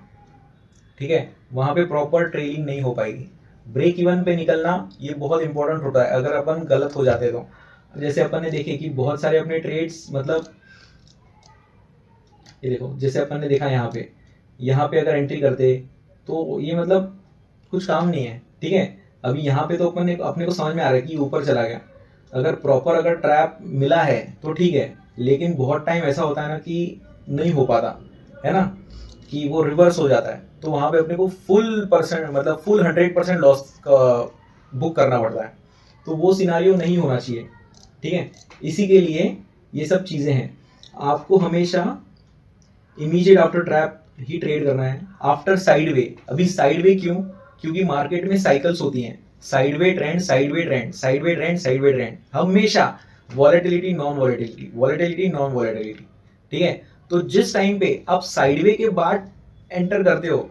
ठीक है। वहां पे प्रॉपर ट्रेडिंग नहीं हो पाएगी। ब्रेक इवन पे निकलना ये बहुत इंपॉर्टेंट होता है, अगर अपन गलत हो जाते तो। जैसे अपन ने देखे कि बहुत सारे अपने ट्रेड्स, मतलब ये देखो, जैसे अपन ने देखा यहाँ पे अगर एंट्री करते तो ये मतलब कुछ काम नहीं है, ठीक है। अभी यहाँ पे तो अपने को समझ में आ रहा है कि ऊपर चला गया। अगर प्रॉपर अगर ट्रैप मिला है तो ठीक है, लेकिन बहुत टाइम ऐसा होता है ना कि नहीं हो पाता, है ना, कि वो रिवर्स हो जाता है, तो वहां पे अपने को फुल 100% लॉस बुक करना पड़ता है। तो वो सिनारियो नहीं होना चाहिए, ठीक है। इसी के लिए ये सब चीजें हैं, आपको हमेशा इमीडिएट आफ्टर ट्रैप ही ट्रेड करना है। आफ्टर साइडवे, अभी साइडवे क्यों, क्योंकि मार्केट में साइकिल्स होती हैं, sideway trend, sideway trend, sideway trend, sideway trend, हमेशा volatility non volatility, volatility non volatility, ठीक है। तो जिस टाइम पे आप साइडवे के बाद एंटर करते हो,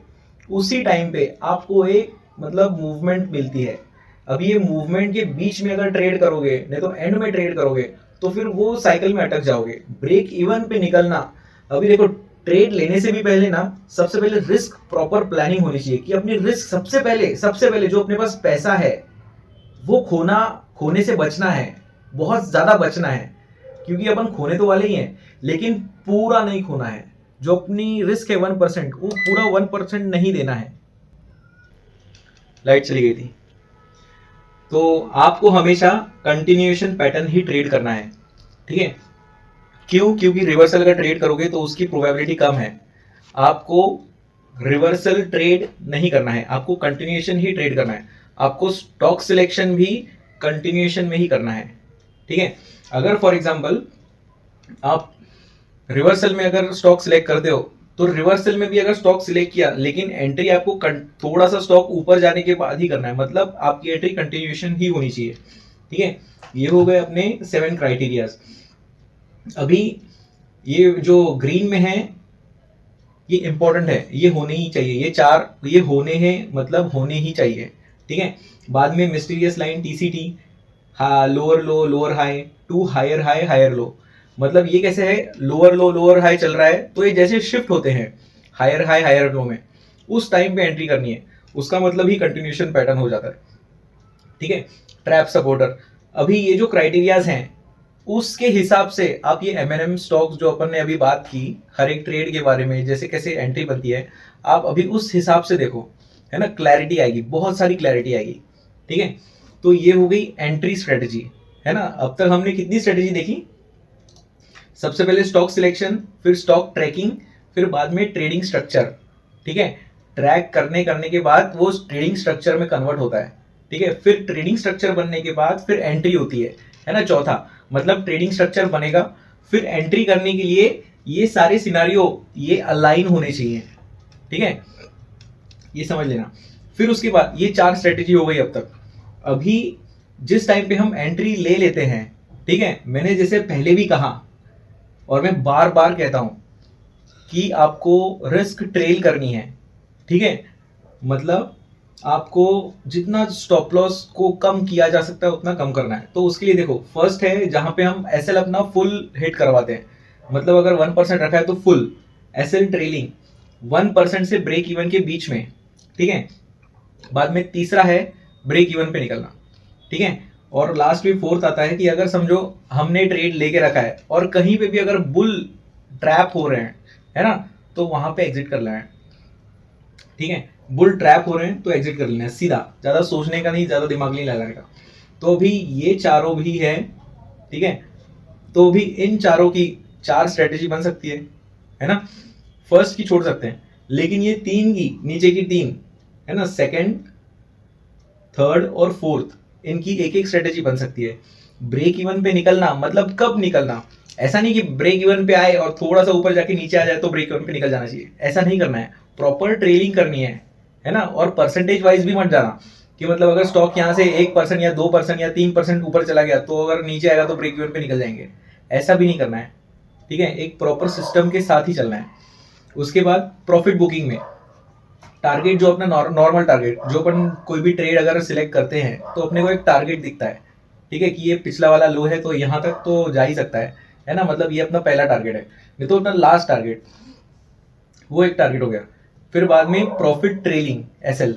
उसी टाइम पे आपको एक मतलब मूवमेंट मिलती है। अभी ये मूवमेंट के बीच में अगर ट्रेड करोगे, नहीं तो एंड में ट्रेड करोगे, तो फिर वो साइकिल में अटक जाओगे। ब्रेक इवन पे निकलना, अभी देखो, ट्रेड लेने से भी पहले ना, सबसे पहले रिस्क प्रॉपर प्लानिंग होनी चाहिए कि अपनी रिस्क सबसे पहले जो अपने पास पैसा है वो खोने से बचना है, बहुत ज्यादा बचना है, क्योंकि अपन खोने तो वाले ही हैं, लेकिन पूरा नहीं खोना है। जो अपनी रिस्क है 1%, वो पूरा 1% नहीं देना है। लाइट चली गई थी। तो आपको हमेशा कंटिन्यूएशन पैटर्न ही ट्रेड करना है, ठीक है। क्यों? क्योंकि रिवर्सल अगर ट्रेड करोगे तो उसकी प्रोबेबिलिटी कम है। आपको रिवर्सल ट्रेड नहीं करना है, आपको कंटिन्यूएशन ही ट्रेड करना है। आपको स्टॉक सिलेक्शन भी कंटिन्यूएशन में ही करना है, ठीक है। अगर फॉर एग्जांपल आप रिवर्सल में अगर स्टॉक सिलेक्ट करते हो, तो रिवर्सल में भी अगर स्टॉक सिलेक्ट किया, लेकिन एंट्री आपको थोड़ा सा स्टॉक ऊपर जाने के बाद ही करना है, मतलब आपकी एंट्री कंटिन्यूएशन ही होनी चाहिए, ठीक है। ये हो गए अपने 7 क्राइटेरियाज। अभी ये जो ग्रीन में है ये इंपॉर्टेंट है, ये होने ही चाहिए, ये 4 ये होने हैं, मतलब होने ही चाहिए, ठीक है। बाद में mysterious line TCT, lower low lower high to higher high higher low, मतलब ये कैसे है, लोअर लो लोअर हाई चल रहा है तो ये जैसे शिफ्ट होते हैं हायर हाई हायर लो में, उस टाइम पे एंट्री करनी है, उसका मतलब ही कंटिन्यूएशन पैटर्न हो जाता है, ठीक है। ट्रैप सपोर्टर, अभी ये जो क्राइटेरियाज हैं उसके हिसाब से आप ये M&M स्टॉक्स जो अपन ने अभी बात की हर एक ट्रेड के बारे में, जैसे कैसे एंट्री बनती है, आप अभी उस हिसाब से देखो, है ना, क्लैरिटी आएगी, बहुत सारी क्लैरिटी आएगी, ठीक है। तो ये हो गई एंट्री स्ट्रेटजी, है ना। अब तक हमने कितनी स्ट्रेटजी देखी? सबसे पहले स्टॉक सिलेक्शन, फिर स्टॉक ट्रैकिंग, फिर बाद में ट्रेडिंग स्ट्रक्चर, ठीक है। ट्रैक करने के बाद वो ट्रेडिंग स्ट्रक्चर में कन्वर्ट होता है, ठीक है। फिर ट्रेडिंग स्ट्रक्चर बनने के बाद फिर एंट्री होती है ना, चौथा, मतलब ट्रेडिंग स्ट्रक्चर बनेगा, फिर एंट्री करने के लिए ये सारे सिनारियो ये अलाइन होने चाहिए, ठीक है, ये समझ लेना। फिर उसके बाद ये 4 स्ट्रेटेजी हो गई अब तक। अभी जिस टाइम पे हम एंट्री ले लेते हैं, ठीक है, मैंने जैसे पहले भी कहा और मैं बार बार कहता हूं कि आपको रिस्क ट्रेल करनी है, ठीक है, मतलब आपको जितना स्टॉप लॉस को कम किया जा सकता है उतना कम करना है। तो उसके लिए देखो, फर्स्ट है जहां पे हम एसएल अपना फुल हिट करवाते हैं, मतलब अगर 1% रखा है तो फुल एसएल ट्रेलिंग 1% से ब्रेक इवन के बीच में, ठीक है। बाद में तीसरा है ब्रेक इवन पे निकलना, ठीक है। और लास्ट में फोर्थ आता है कि अगर समझो हमने ट्रेड लेके रखा है और कहीं पे भी अगर बुल ट्रैप हो रहे हैं, है ना, तो वहां पे एग्जिट कर लेना है, ठीक है। बुल ट्रैप हो रहे हैं तो एग्जिट कर लेना है सीधा, ज्यादा सोचने का नहीं, ज्यादा दिमाग नहीं लगाने का। तो अभी ये चारों भी है, ठीक है। तो भी इन चारों की 4 स्ट्रेटेजी बन सकती है ना। फर्स्ट की छोड़ सकते हैं, लेकिन ये 3 की नीचे की 3 है ना, सेकंड थर्ड और फोर्थ, इनकी एक एक स्ट्रेटेजी बन सकती है। ब्रेक इवन पे निकलना मतलब कब निकलना, ऐसा नहीं कि ब्रेक इवन पे आए और थोड़ा सा ऊपर जाके नीचे आ जाए तो ब्रेक इवन पे निकल जाना चाहिए, ऐसा नहीं करना है। प्रॉपर ट्रेलिंग करनी है ना। और परसेंटेज वाइज भी मत जाना कि मतलब अगर स्टॉक यहाँ से 1% या 2% या 3% ऊपर चला गया तो अगर नीचे आएगा तो ब्रेक इवन पे निकल जाएंगे, ऐसा भी नहीं करना है, ठीक है। एक प्रॉपर सिस्टम के साथ ही चलना है। उसके बाद प्रॉफिट बुकिंग में टारगेट जो अपना नॉर्मल टारगेट, जो अपन कोई भी ट्रेड अगर सिलेक्ट करते हैं तो अपने को एक टारगेट दिखता है, ठीक है, कि ये पिछला वाला लो है तो यहाँ तक तो जा ही सकता है ना, मतलब ये अपना पहला टारगेट है, नहीं तो अपना लास्ट टारगेट, वो एक टारगेट हो गया। फिर बाद में प्रॉफिट ट्रेलिंग एसएल,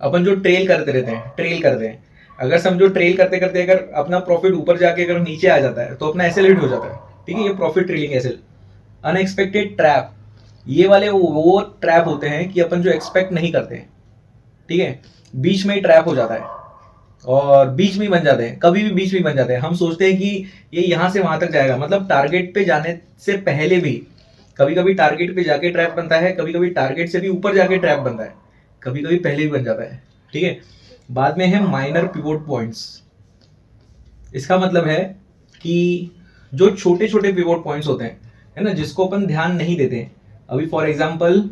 अपन जो ट्रेल करते रहते हैं, ट्रेल करते हैं, अगर समझो ट्रेल करते करते अगर अपना प्रॉफिट ऊपर जाके अगर नीचे आ जाता है तो अपना एसएल हिट हो जाता है, ठीक है, ये profit trailing SL. Unexpected trap, ये वाले वो ट्रैप होते हैं कि अपन जो एक्सपेक्ट नहीं करते, ठीक है, बीच में ही ट्रैप हो जाता है और बीच में ही बन जाते हैं, कभी भी बीच में बन जाते हैं। हम सोचते हैं कि ये यहां से वहां तक जाएगा, मतलब टारगेट पे जाने से पहले भी कभी कभी टारगेट पे जाके ट्रैप बनता है, कभी कभी टारगेट से भी ऊपर जाके ट्रैप बनता है, कभी कभी पहले भी बन जाता है, ठीक है। बाद में है माइनर पिवोट पॉइंट्स, इसका मतलब है कि जो छोटे छोटे पिवोट पॉइंट्स होते हैं, है ना, जिसको अपन ध्यान नहीं देते। अभी फॉर एग्जांपल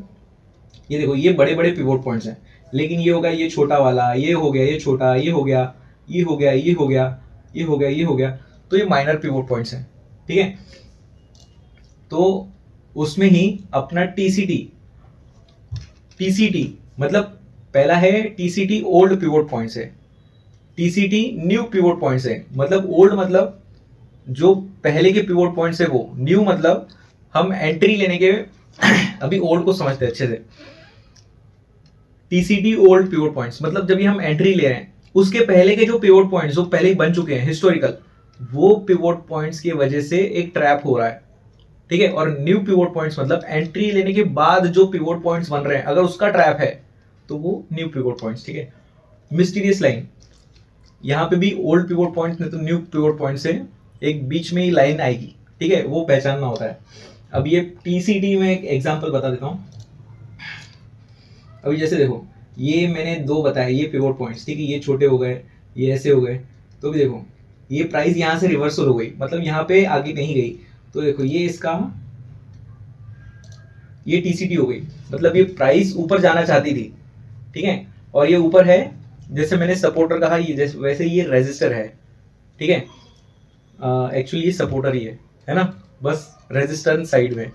ये देखो, ये बड़े बड़े पिवोट पॉइंट्स हैं, लेकिन ये होगा ये छोटा वाला, ये हो गया ये छोटा, ये हो गया ये हो गया ये हो गया ये हो गया ये हो गया, तो ये माइनर पिवोट पॉइंट्स हैं, ठीक है। तो उसमें ही अपना टीसीटी, टीसीटी मतलब पहला है टीसीटी ओल्ड पिवोट पॉइंट्स है, टीसीटी न्यू पिवोट पॉइंट्स है। मतलब ओल्ड मतलब जो पहले के पिवोट पॉइंट्स है वो, न्यू मतलब हम एंट्री लेने के अभी ओल्ड को समझते हैं अच्छे से। टीसीटी ओल्ड पिवोट पॉइंट्स मतलब जब हम एंट्री ले रहे हैं उसके पहले के जो पिवोट पॉइंट्स जो पहले ही बन चुके हैं हिस्टोरिकल, वो पिवोट पॉइंट्स की वजह से एक ट्रैप हो रहा है, ठीक है। और न्यू पिवोट पॉइंट्स मतलब एंट्री लेने के बाद जो पिवोट पॉइंट्स बन रहे हैं, अगर उसका ट्रैप है तो वो न्यू पिवोट पॉइंट्स, ठीक है। मिस्टीरियस लाइन, यहाँ पे भी ओल्ड पिवोट पॉइंट्स नहीं तो न्यू पिवोट पॉइंट से एक बीच में ही लाइन आएगी, ठीक है, वो पहचानना होता है। अब ये टीसीटी में एक एग्जांपल बता देता हूँ। अभी जैसे देखो, ये मैंने दो बताए, ये पिवोट पॉइंट्स, ठीक है, ये छोटे हो गए, ये ऐसे हो गए, तो भी देखो ये प्राइस यहाँ से रिवर्सल हो गई, मतलब यहाँ पे आगे नहीं गई, तो देखो ये इसका ये टीसीटी हो गई, मतलब ये प्राइस ऊपर जाना चाहती थी, ठीक है, और ये ऊपर है, जैसे मैंने सपोर्टर कहा, ये जैसे वैसे ये रेजिस्टर है, ठीक है। एक्चुअली ये सपोर्टर ही है ना, बस रेजिस्टेंस साइड में।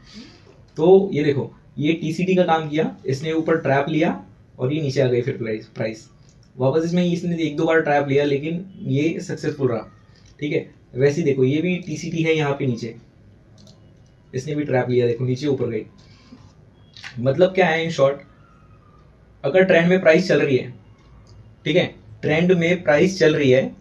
तो ये देखो, ये टीसीटी का काम किया, इसने ऊपर ट्रैप लिया और ये नीचे आ गई, फिर प्राइस वापस इसमें इसने एक दो बार ट्रैप लिया लेकिन ये सक्सेसफुल रहा, ठीक है। वैसे ही देखो, ये भी टीसीटी है, यहाँ पे नीचे इसने भी ट्रैप लिया, देखो नीचे ऊपर गई। मतलब क्या है इन शॉर्ट, अगर ट्रेंड में प्राइस चल रही है, ठीक है, ट्रेंड में प्राइस चल रही है,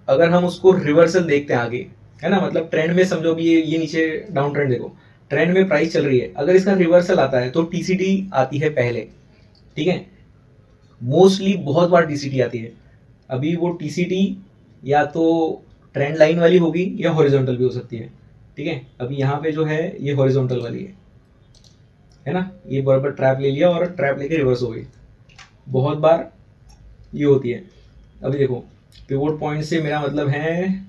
अगर हम उसको रिवर्सल देखते हैं आगे, है ना, मतलब ट्रेंड में समझो भी ये नीचे डाउन ट्रेंड देखो, ट्रेंड में प्राइस चल रही है, अगर इसका रिवर्सल आता है तो टीसीटी आती है पहले, ठीक है। मोस्टली बहुत बार टीसीटी आती है। अभी वो टीसीटी या तो ट्रेंड लाइन वाली होगी या हॉरिजॉन्टल भी हो सकती है, ठीक है। अभी यहाँ पे जो है ये हॉरिजॉन्टल वाली है ना, ये बराबर ट्रैप ले लिया और ट्रैप लेके रिवर्स हो गई, बहुत बार ये होती है। अभी देखो, पिवोट पॉइंट से मेरा मतलब है,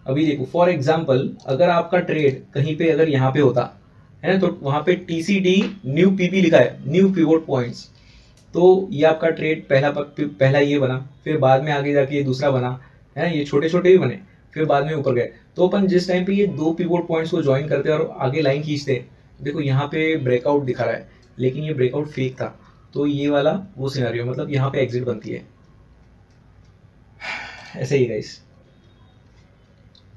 अभी देखो फॉर एग्जांपल, अगर आपका ट्रेड कहीं पे अगर यहाँ पे होता है ना, तो वहां पे टीसीडी न्यू पीपी लिखा है, न्यू पिवोट पॉइंट्स, तो ये आपका ट्रेड पहला ये बना, फिर बाद में आगे जाके ये दूसरा बना, है ना, ये छोटे छोटे भी बने, फिर बाद में ऊपर गए। तो अपन जिस टाइम पे ये दो पिवोट पॉइंट्स को ज्वाइन करते हैं और आगे लाइन खींचते हैं, देखो यहाँ पे ब्रेकआउट दिखा रहा है, लेकिन ये ब्रेकआउट फेक था, तो ये वाला वो सिनेरियो, मतलब यहाँ पे एग्जिट बनती है, ऐसे ही गाइस।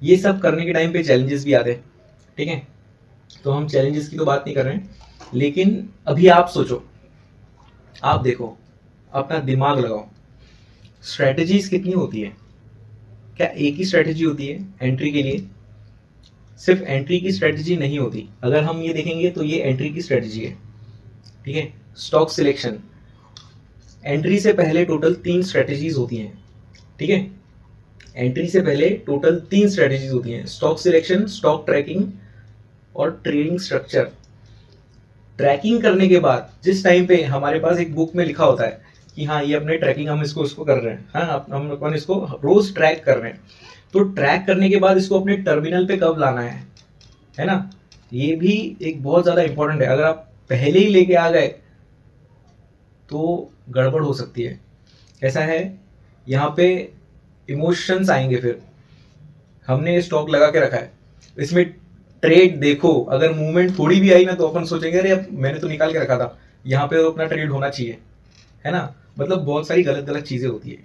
ये सब करने के टाइम पे चैलेंजेस भी आते हैं, ठीक है, तो हम चैलेंजेस की तो बात नहीं कर रहे हैं, लेकिन अभी आप सोचो, आप देखो, अपना दिमाग लगाओ, स्ट्रेटजीज कितनी होती है? क्या एक ही स्ट्रेटजी होती है एंट्री के लिए? सिर्फ एंट्री की स्ट्रेटजी नहीं होती, अगर हम ये देखेंगे तो ये एंट्री की स्ट्रेटजी है, ठीक है। स्टॉक सिलेक्शन, एंट्री से पहले टोटल 3 स्ट्रेटजीज होती हैं, ठीक है। एंट्री से पहले टोटल 3 स्ट्रेटजीज होती हैं, स्टॉक सिलेक्शन, स्टॉक ट्रैकिंग और ट्रेडिंग स्ट्रक्चर। ट्रैकिंग करने के बाद जिस टाइम पे हमारे पास एक बुक में लिखा होता है कि हाँ ये अपने ट्रैकिंग हम इसको कर रहे हैं, हाँ हम अपन इसको रोज ट्रैक कर रहे हैं, तो ट्रैक करने के बाद इसको अपने टर्मिनल पे कब लाना है ना, ये भी एक बहुत ज्यादा इंपॉर्टेंट है। अगर आप पहले ही लेके आ गए तो गड़बड़ हो सकती है। ऐसा है, यहाँ पे इमोशंस आएंगे, फिर हमने स्टॉक लगा के रखा है, इसमें ट्रेड देखो, अगर मूवमेंट थोड़ी भी आई ना तो अपन सोचेंगे अरे अब मैंने तो निकाल के रखा था, यहाँ पे तो अपना ट्रेड होना चाहिए, है ना, मतलब बहुत सारी गलत गलत चीजें होती है,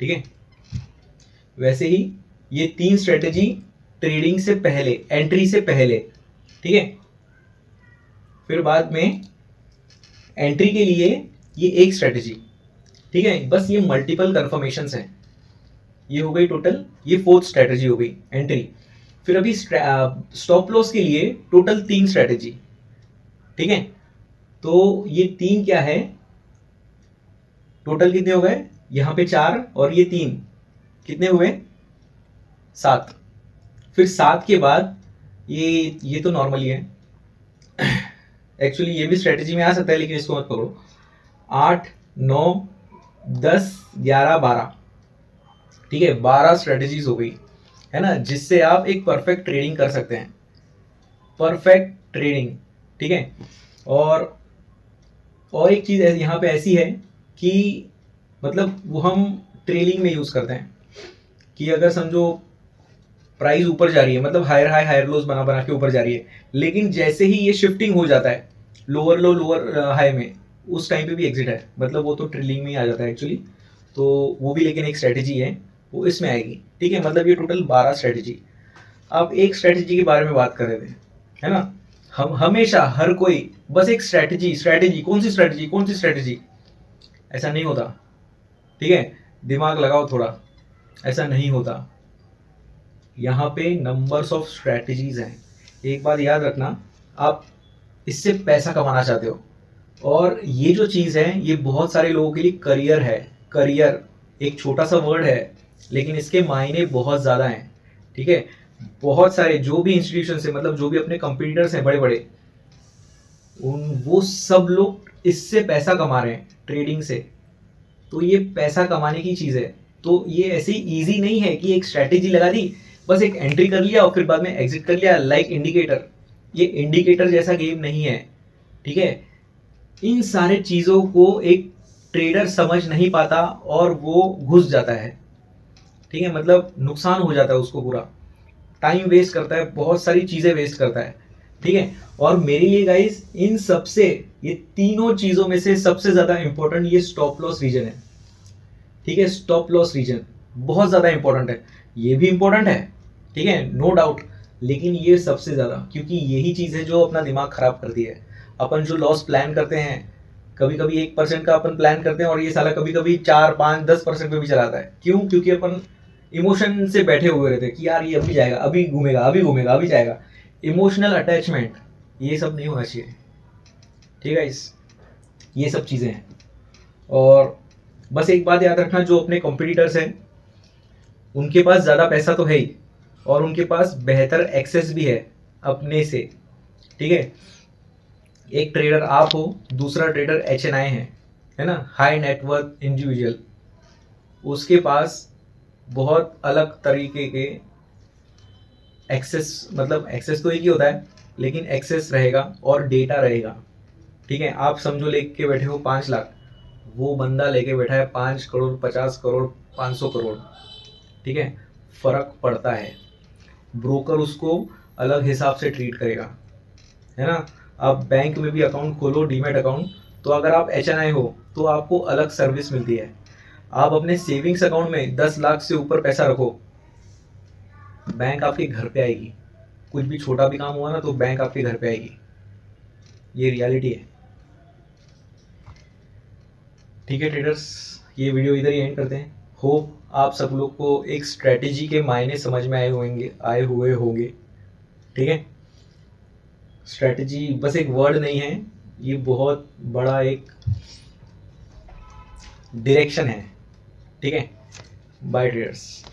ठीक है। वैसे ही ये 3 स्ट्रेटेजी ट्रेडिंग से पहले, एंट्री से पहले, ठीक है, फिर बाद में एंट्री के लिए ये एक स्ट्रेटेजी, ठीक है, बस ये मल्टीपल कंफर्मेशंस हैं, ये हो गई टोटल, ये 4th स्ट्रेटेजी हो गई एंट्री। फिर अभी स्टॉप लॉस के लिए टोटल 3 स्ट्रेटेजी, ठीक है, तो ये 3 क्या है, टोटल कितने हो गए, यहाँ पे 4 और ये 3, कितने हुए, 7। फिर 7 के बाद ये तो नॉर्मली है, एक्चुअली ये भी स्ट्रेटेजी में आ सकता है लेकिन इसको मत पकड़ो। 8, 9, 10, 11, 12, ठीक है, 12 स्ट्रेटेजीज हो गई, है ना, जिससे आप एक परफेक्ट ट्रेडिंग कर सकते हैं, परफेक्ट ट्रेडिंग, ठीक है। और एक चीज यहाँ पे ऐसी है कि मतलब वो हम ट्रेलिंग में यूज करते हैं कि अगर समझो प्राइस ऊपर जा रही है, मतलब हायर हाई हायर लोज बना बना के ऊपर जा रही है, लेकिन जैसे ही ये शिफ्टिंग हो जाता है लोअर लो लोअर हाई में, उस टाइम पे भी एग्जिट है, मतलब वो तो ट्रेलिंग में ही आ जाता है एक्चुअली, तो वो भी लेकिन एक स्ट्रेटेजी है, वो इसमें आएगी, ठीक है। मतलब ये टोटल 12 स्ट्रेटेजी। अब एक स्ट्रेटेजी के बारे में बात कर रहे थे, है ना, हम हमेशा हर कोई बस एक स्ट्रेटेजी कौन सी स्ट्रेटेजी, ऐसा नहीं होता, ठीक है, दिमाग लगाओ थोड़ा, ऐसा नहीं होता। यहाँ पे नंबर्स ऑफ स्ट्रैटेजीज हैं। एक बात याद रखना, आप इससे पैसा कमाना चाहते हो, और ये जो चीज़ है ये बहुत सारे लोगों के लिए करियर है। करियर एक छोटा सा वर्ड है, लेकिन इसके मायने बहुत ज़्यादा हैं। ठीक है, बहुत सारे जो भी इंस्टीट्यूशन है, मतलब जो भी अपने कंपटीटर्स हैं बड़े बड़े, वो सब लोग इससे पैसा कमा रहे हैं, ट्रेडिंग से। तो ये पैसा कमाने की चीज़ है। तो ये ऐसे ईजी नहीं है कि एक स्ट्रैटेजी लगा दी, बस एक एंट्री कर लिया और फिर बाद में एग्जिट कर लिया, लाइक इंडिकेटर। ये इंडिकेटर जैसा गेम नहीं है। ठीक है, इन सारे चीज़ों को एक ट्रेडर समझ नहीं पाता और वो घुस जाता है। ठीक है, मतलब नुकसान हो जाता है उसको, पूरा टाइम वेस्ट करता है, बहुत सारी चीज़ें वेस्ट करता है। ठीक है, और मेरे लिए गाइस इन सबसे, ये तीनों चीज़ों में से सबसे ज़्यादा इंपॉर्टेंट ये स्टॉप लॉस रीजन है। ठीक है, स्टॉप लॉस रीजन बहुत ज़्यादा इंपॉर्टेंट है। ये भी इंपॉर्टेंट है, ठीक है, नो डाउट, लेकिन ये सबसे ज़्यादा, क्योंकि यही चीज़ है जो अपना दिमाग ख़राब करती है। अपन जो लॉस प्लान करते हैं, कभी कभी 1% का अपन प्लान करते हैं और ये साला कभी कभी 4, 5, 10% पे भी चलाता है। क्यों? क्योंकि अपन इमोशन से बैठे हुए रहते हैं कि यार ये अभी जाएगा, अभी घूमेगा, अभी घूमेगा, अभी जाएगा। इमोशनल अटैचमेंट, ये सब नहीं होना चाहिए। ठीक है, ये सब चीज़ें हैं। और बस एक बात याद रखना, जो अपने कॉम्पिटिटर्स हैं उनके पास ज़्यादा पैसा तो है ही, और उनके पास बेहतर एक्सेस भी है अपने से। ठीक है, एक ट्रेडर आप हो, दूसरा ट्रेडर HNI है ना, हाई नेटवर्थ इंडिविजुअल। उसके पास बहुत अलग तरीके के एक्सेस, मतलब एक्सेस तो एक ही होता है, लेकिन एक्सेस रहेगा और डेटा रहेगा। ठीक है, आप समझो लेके बैठे हो 5 लाख, वो बंदा लेके बैठा है 5 करोड़, 50 करोड़, 500 करोड़। ठीक है, फर्क पड़ता है। ब्रोकर उसको अलग हिसाब से ट्रीट करेगा, है ना। आप बैंक में भी अकाउंट खोलो, डीमैट अकाउंट, तो अगर आप HNI हो तो आपको अलग सर्विस मिलती है। आप अपने सेविंग्स अकाउंट में 10 लाख से ऊपर पैसा रखो, बैंक आपके घर पे आएगी। कुछ भी छोटा भी काम हुआ ना तो बैंक आपके घर पे आएगी। ये रियलिटी है। ठीक है ट्रेडर्स, ये वीडियो इधर ही एंड करते हैं। होप आप सब लोग को एक स्ट्रेटेजी के मायने समझ में आए हुए होंगे। ठीक है, स्ट्रेटेजी बस एक वर्ड नहीं है, ये बहुत बड़ा एक डायरेक्शन है। ठीक है, बाय ट्रेडर्स।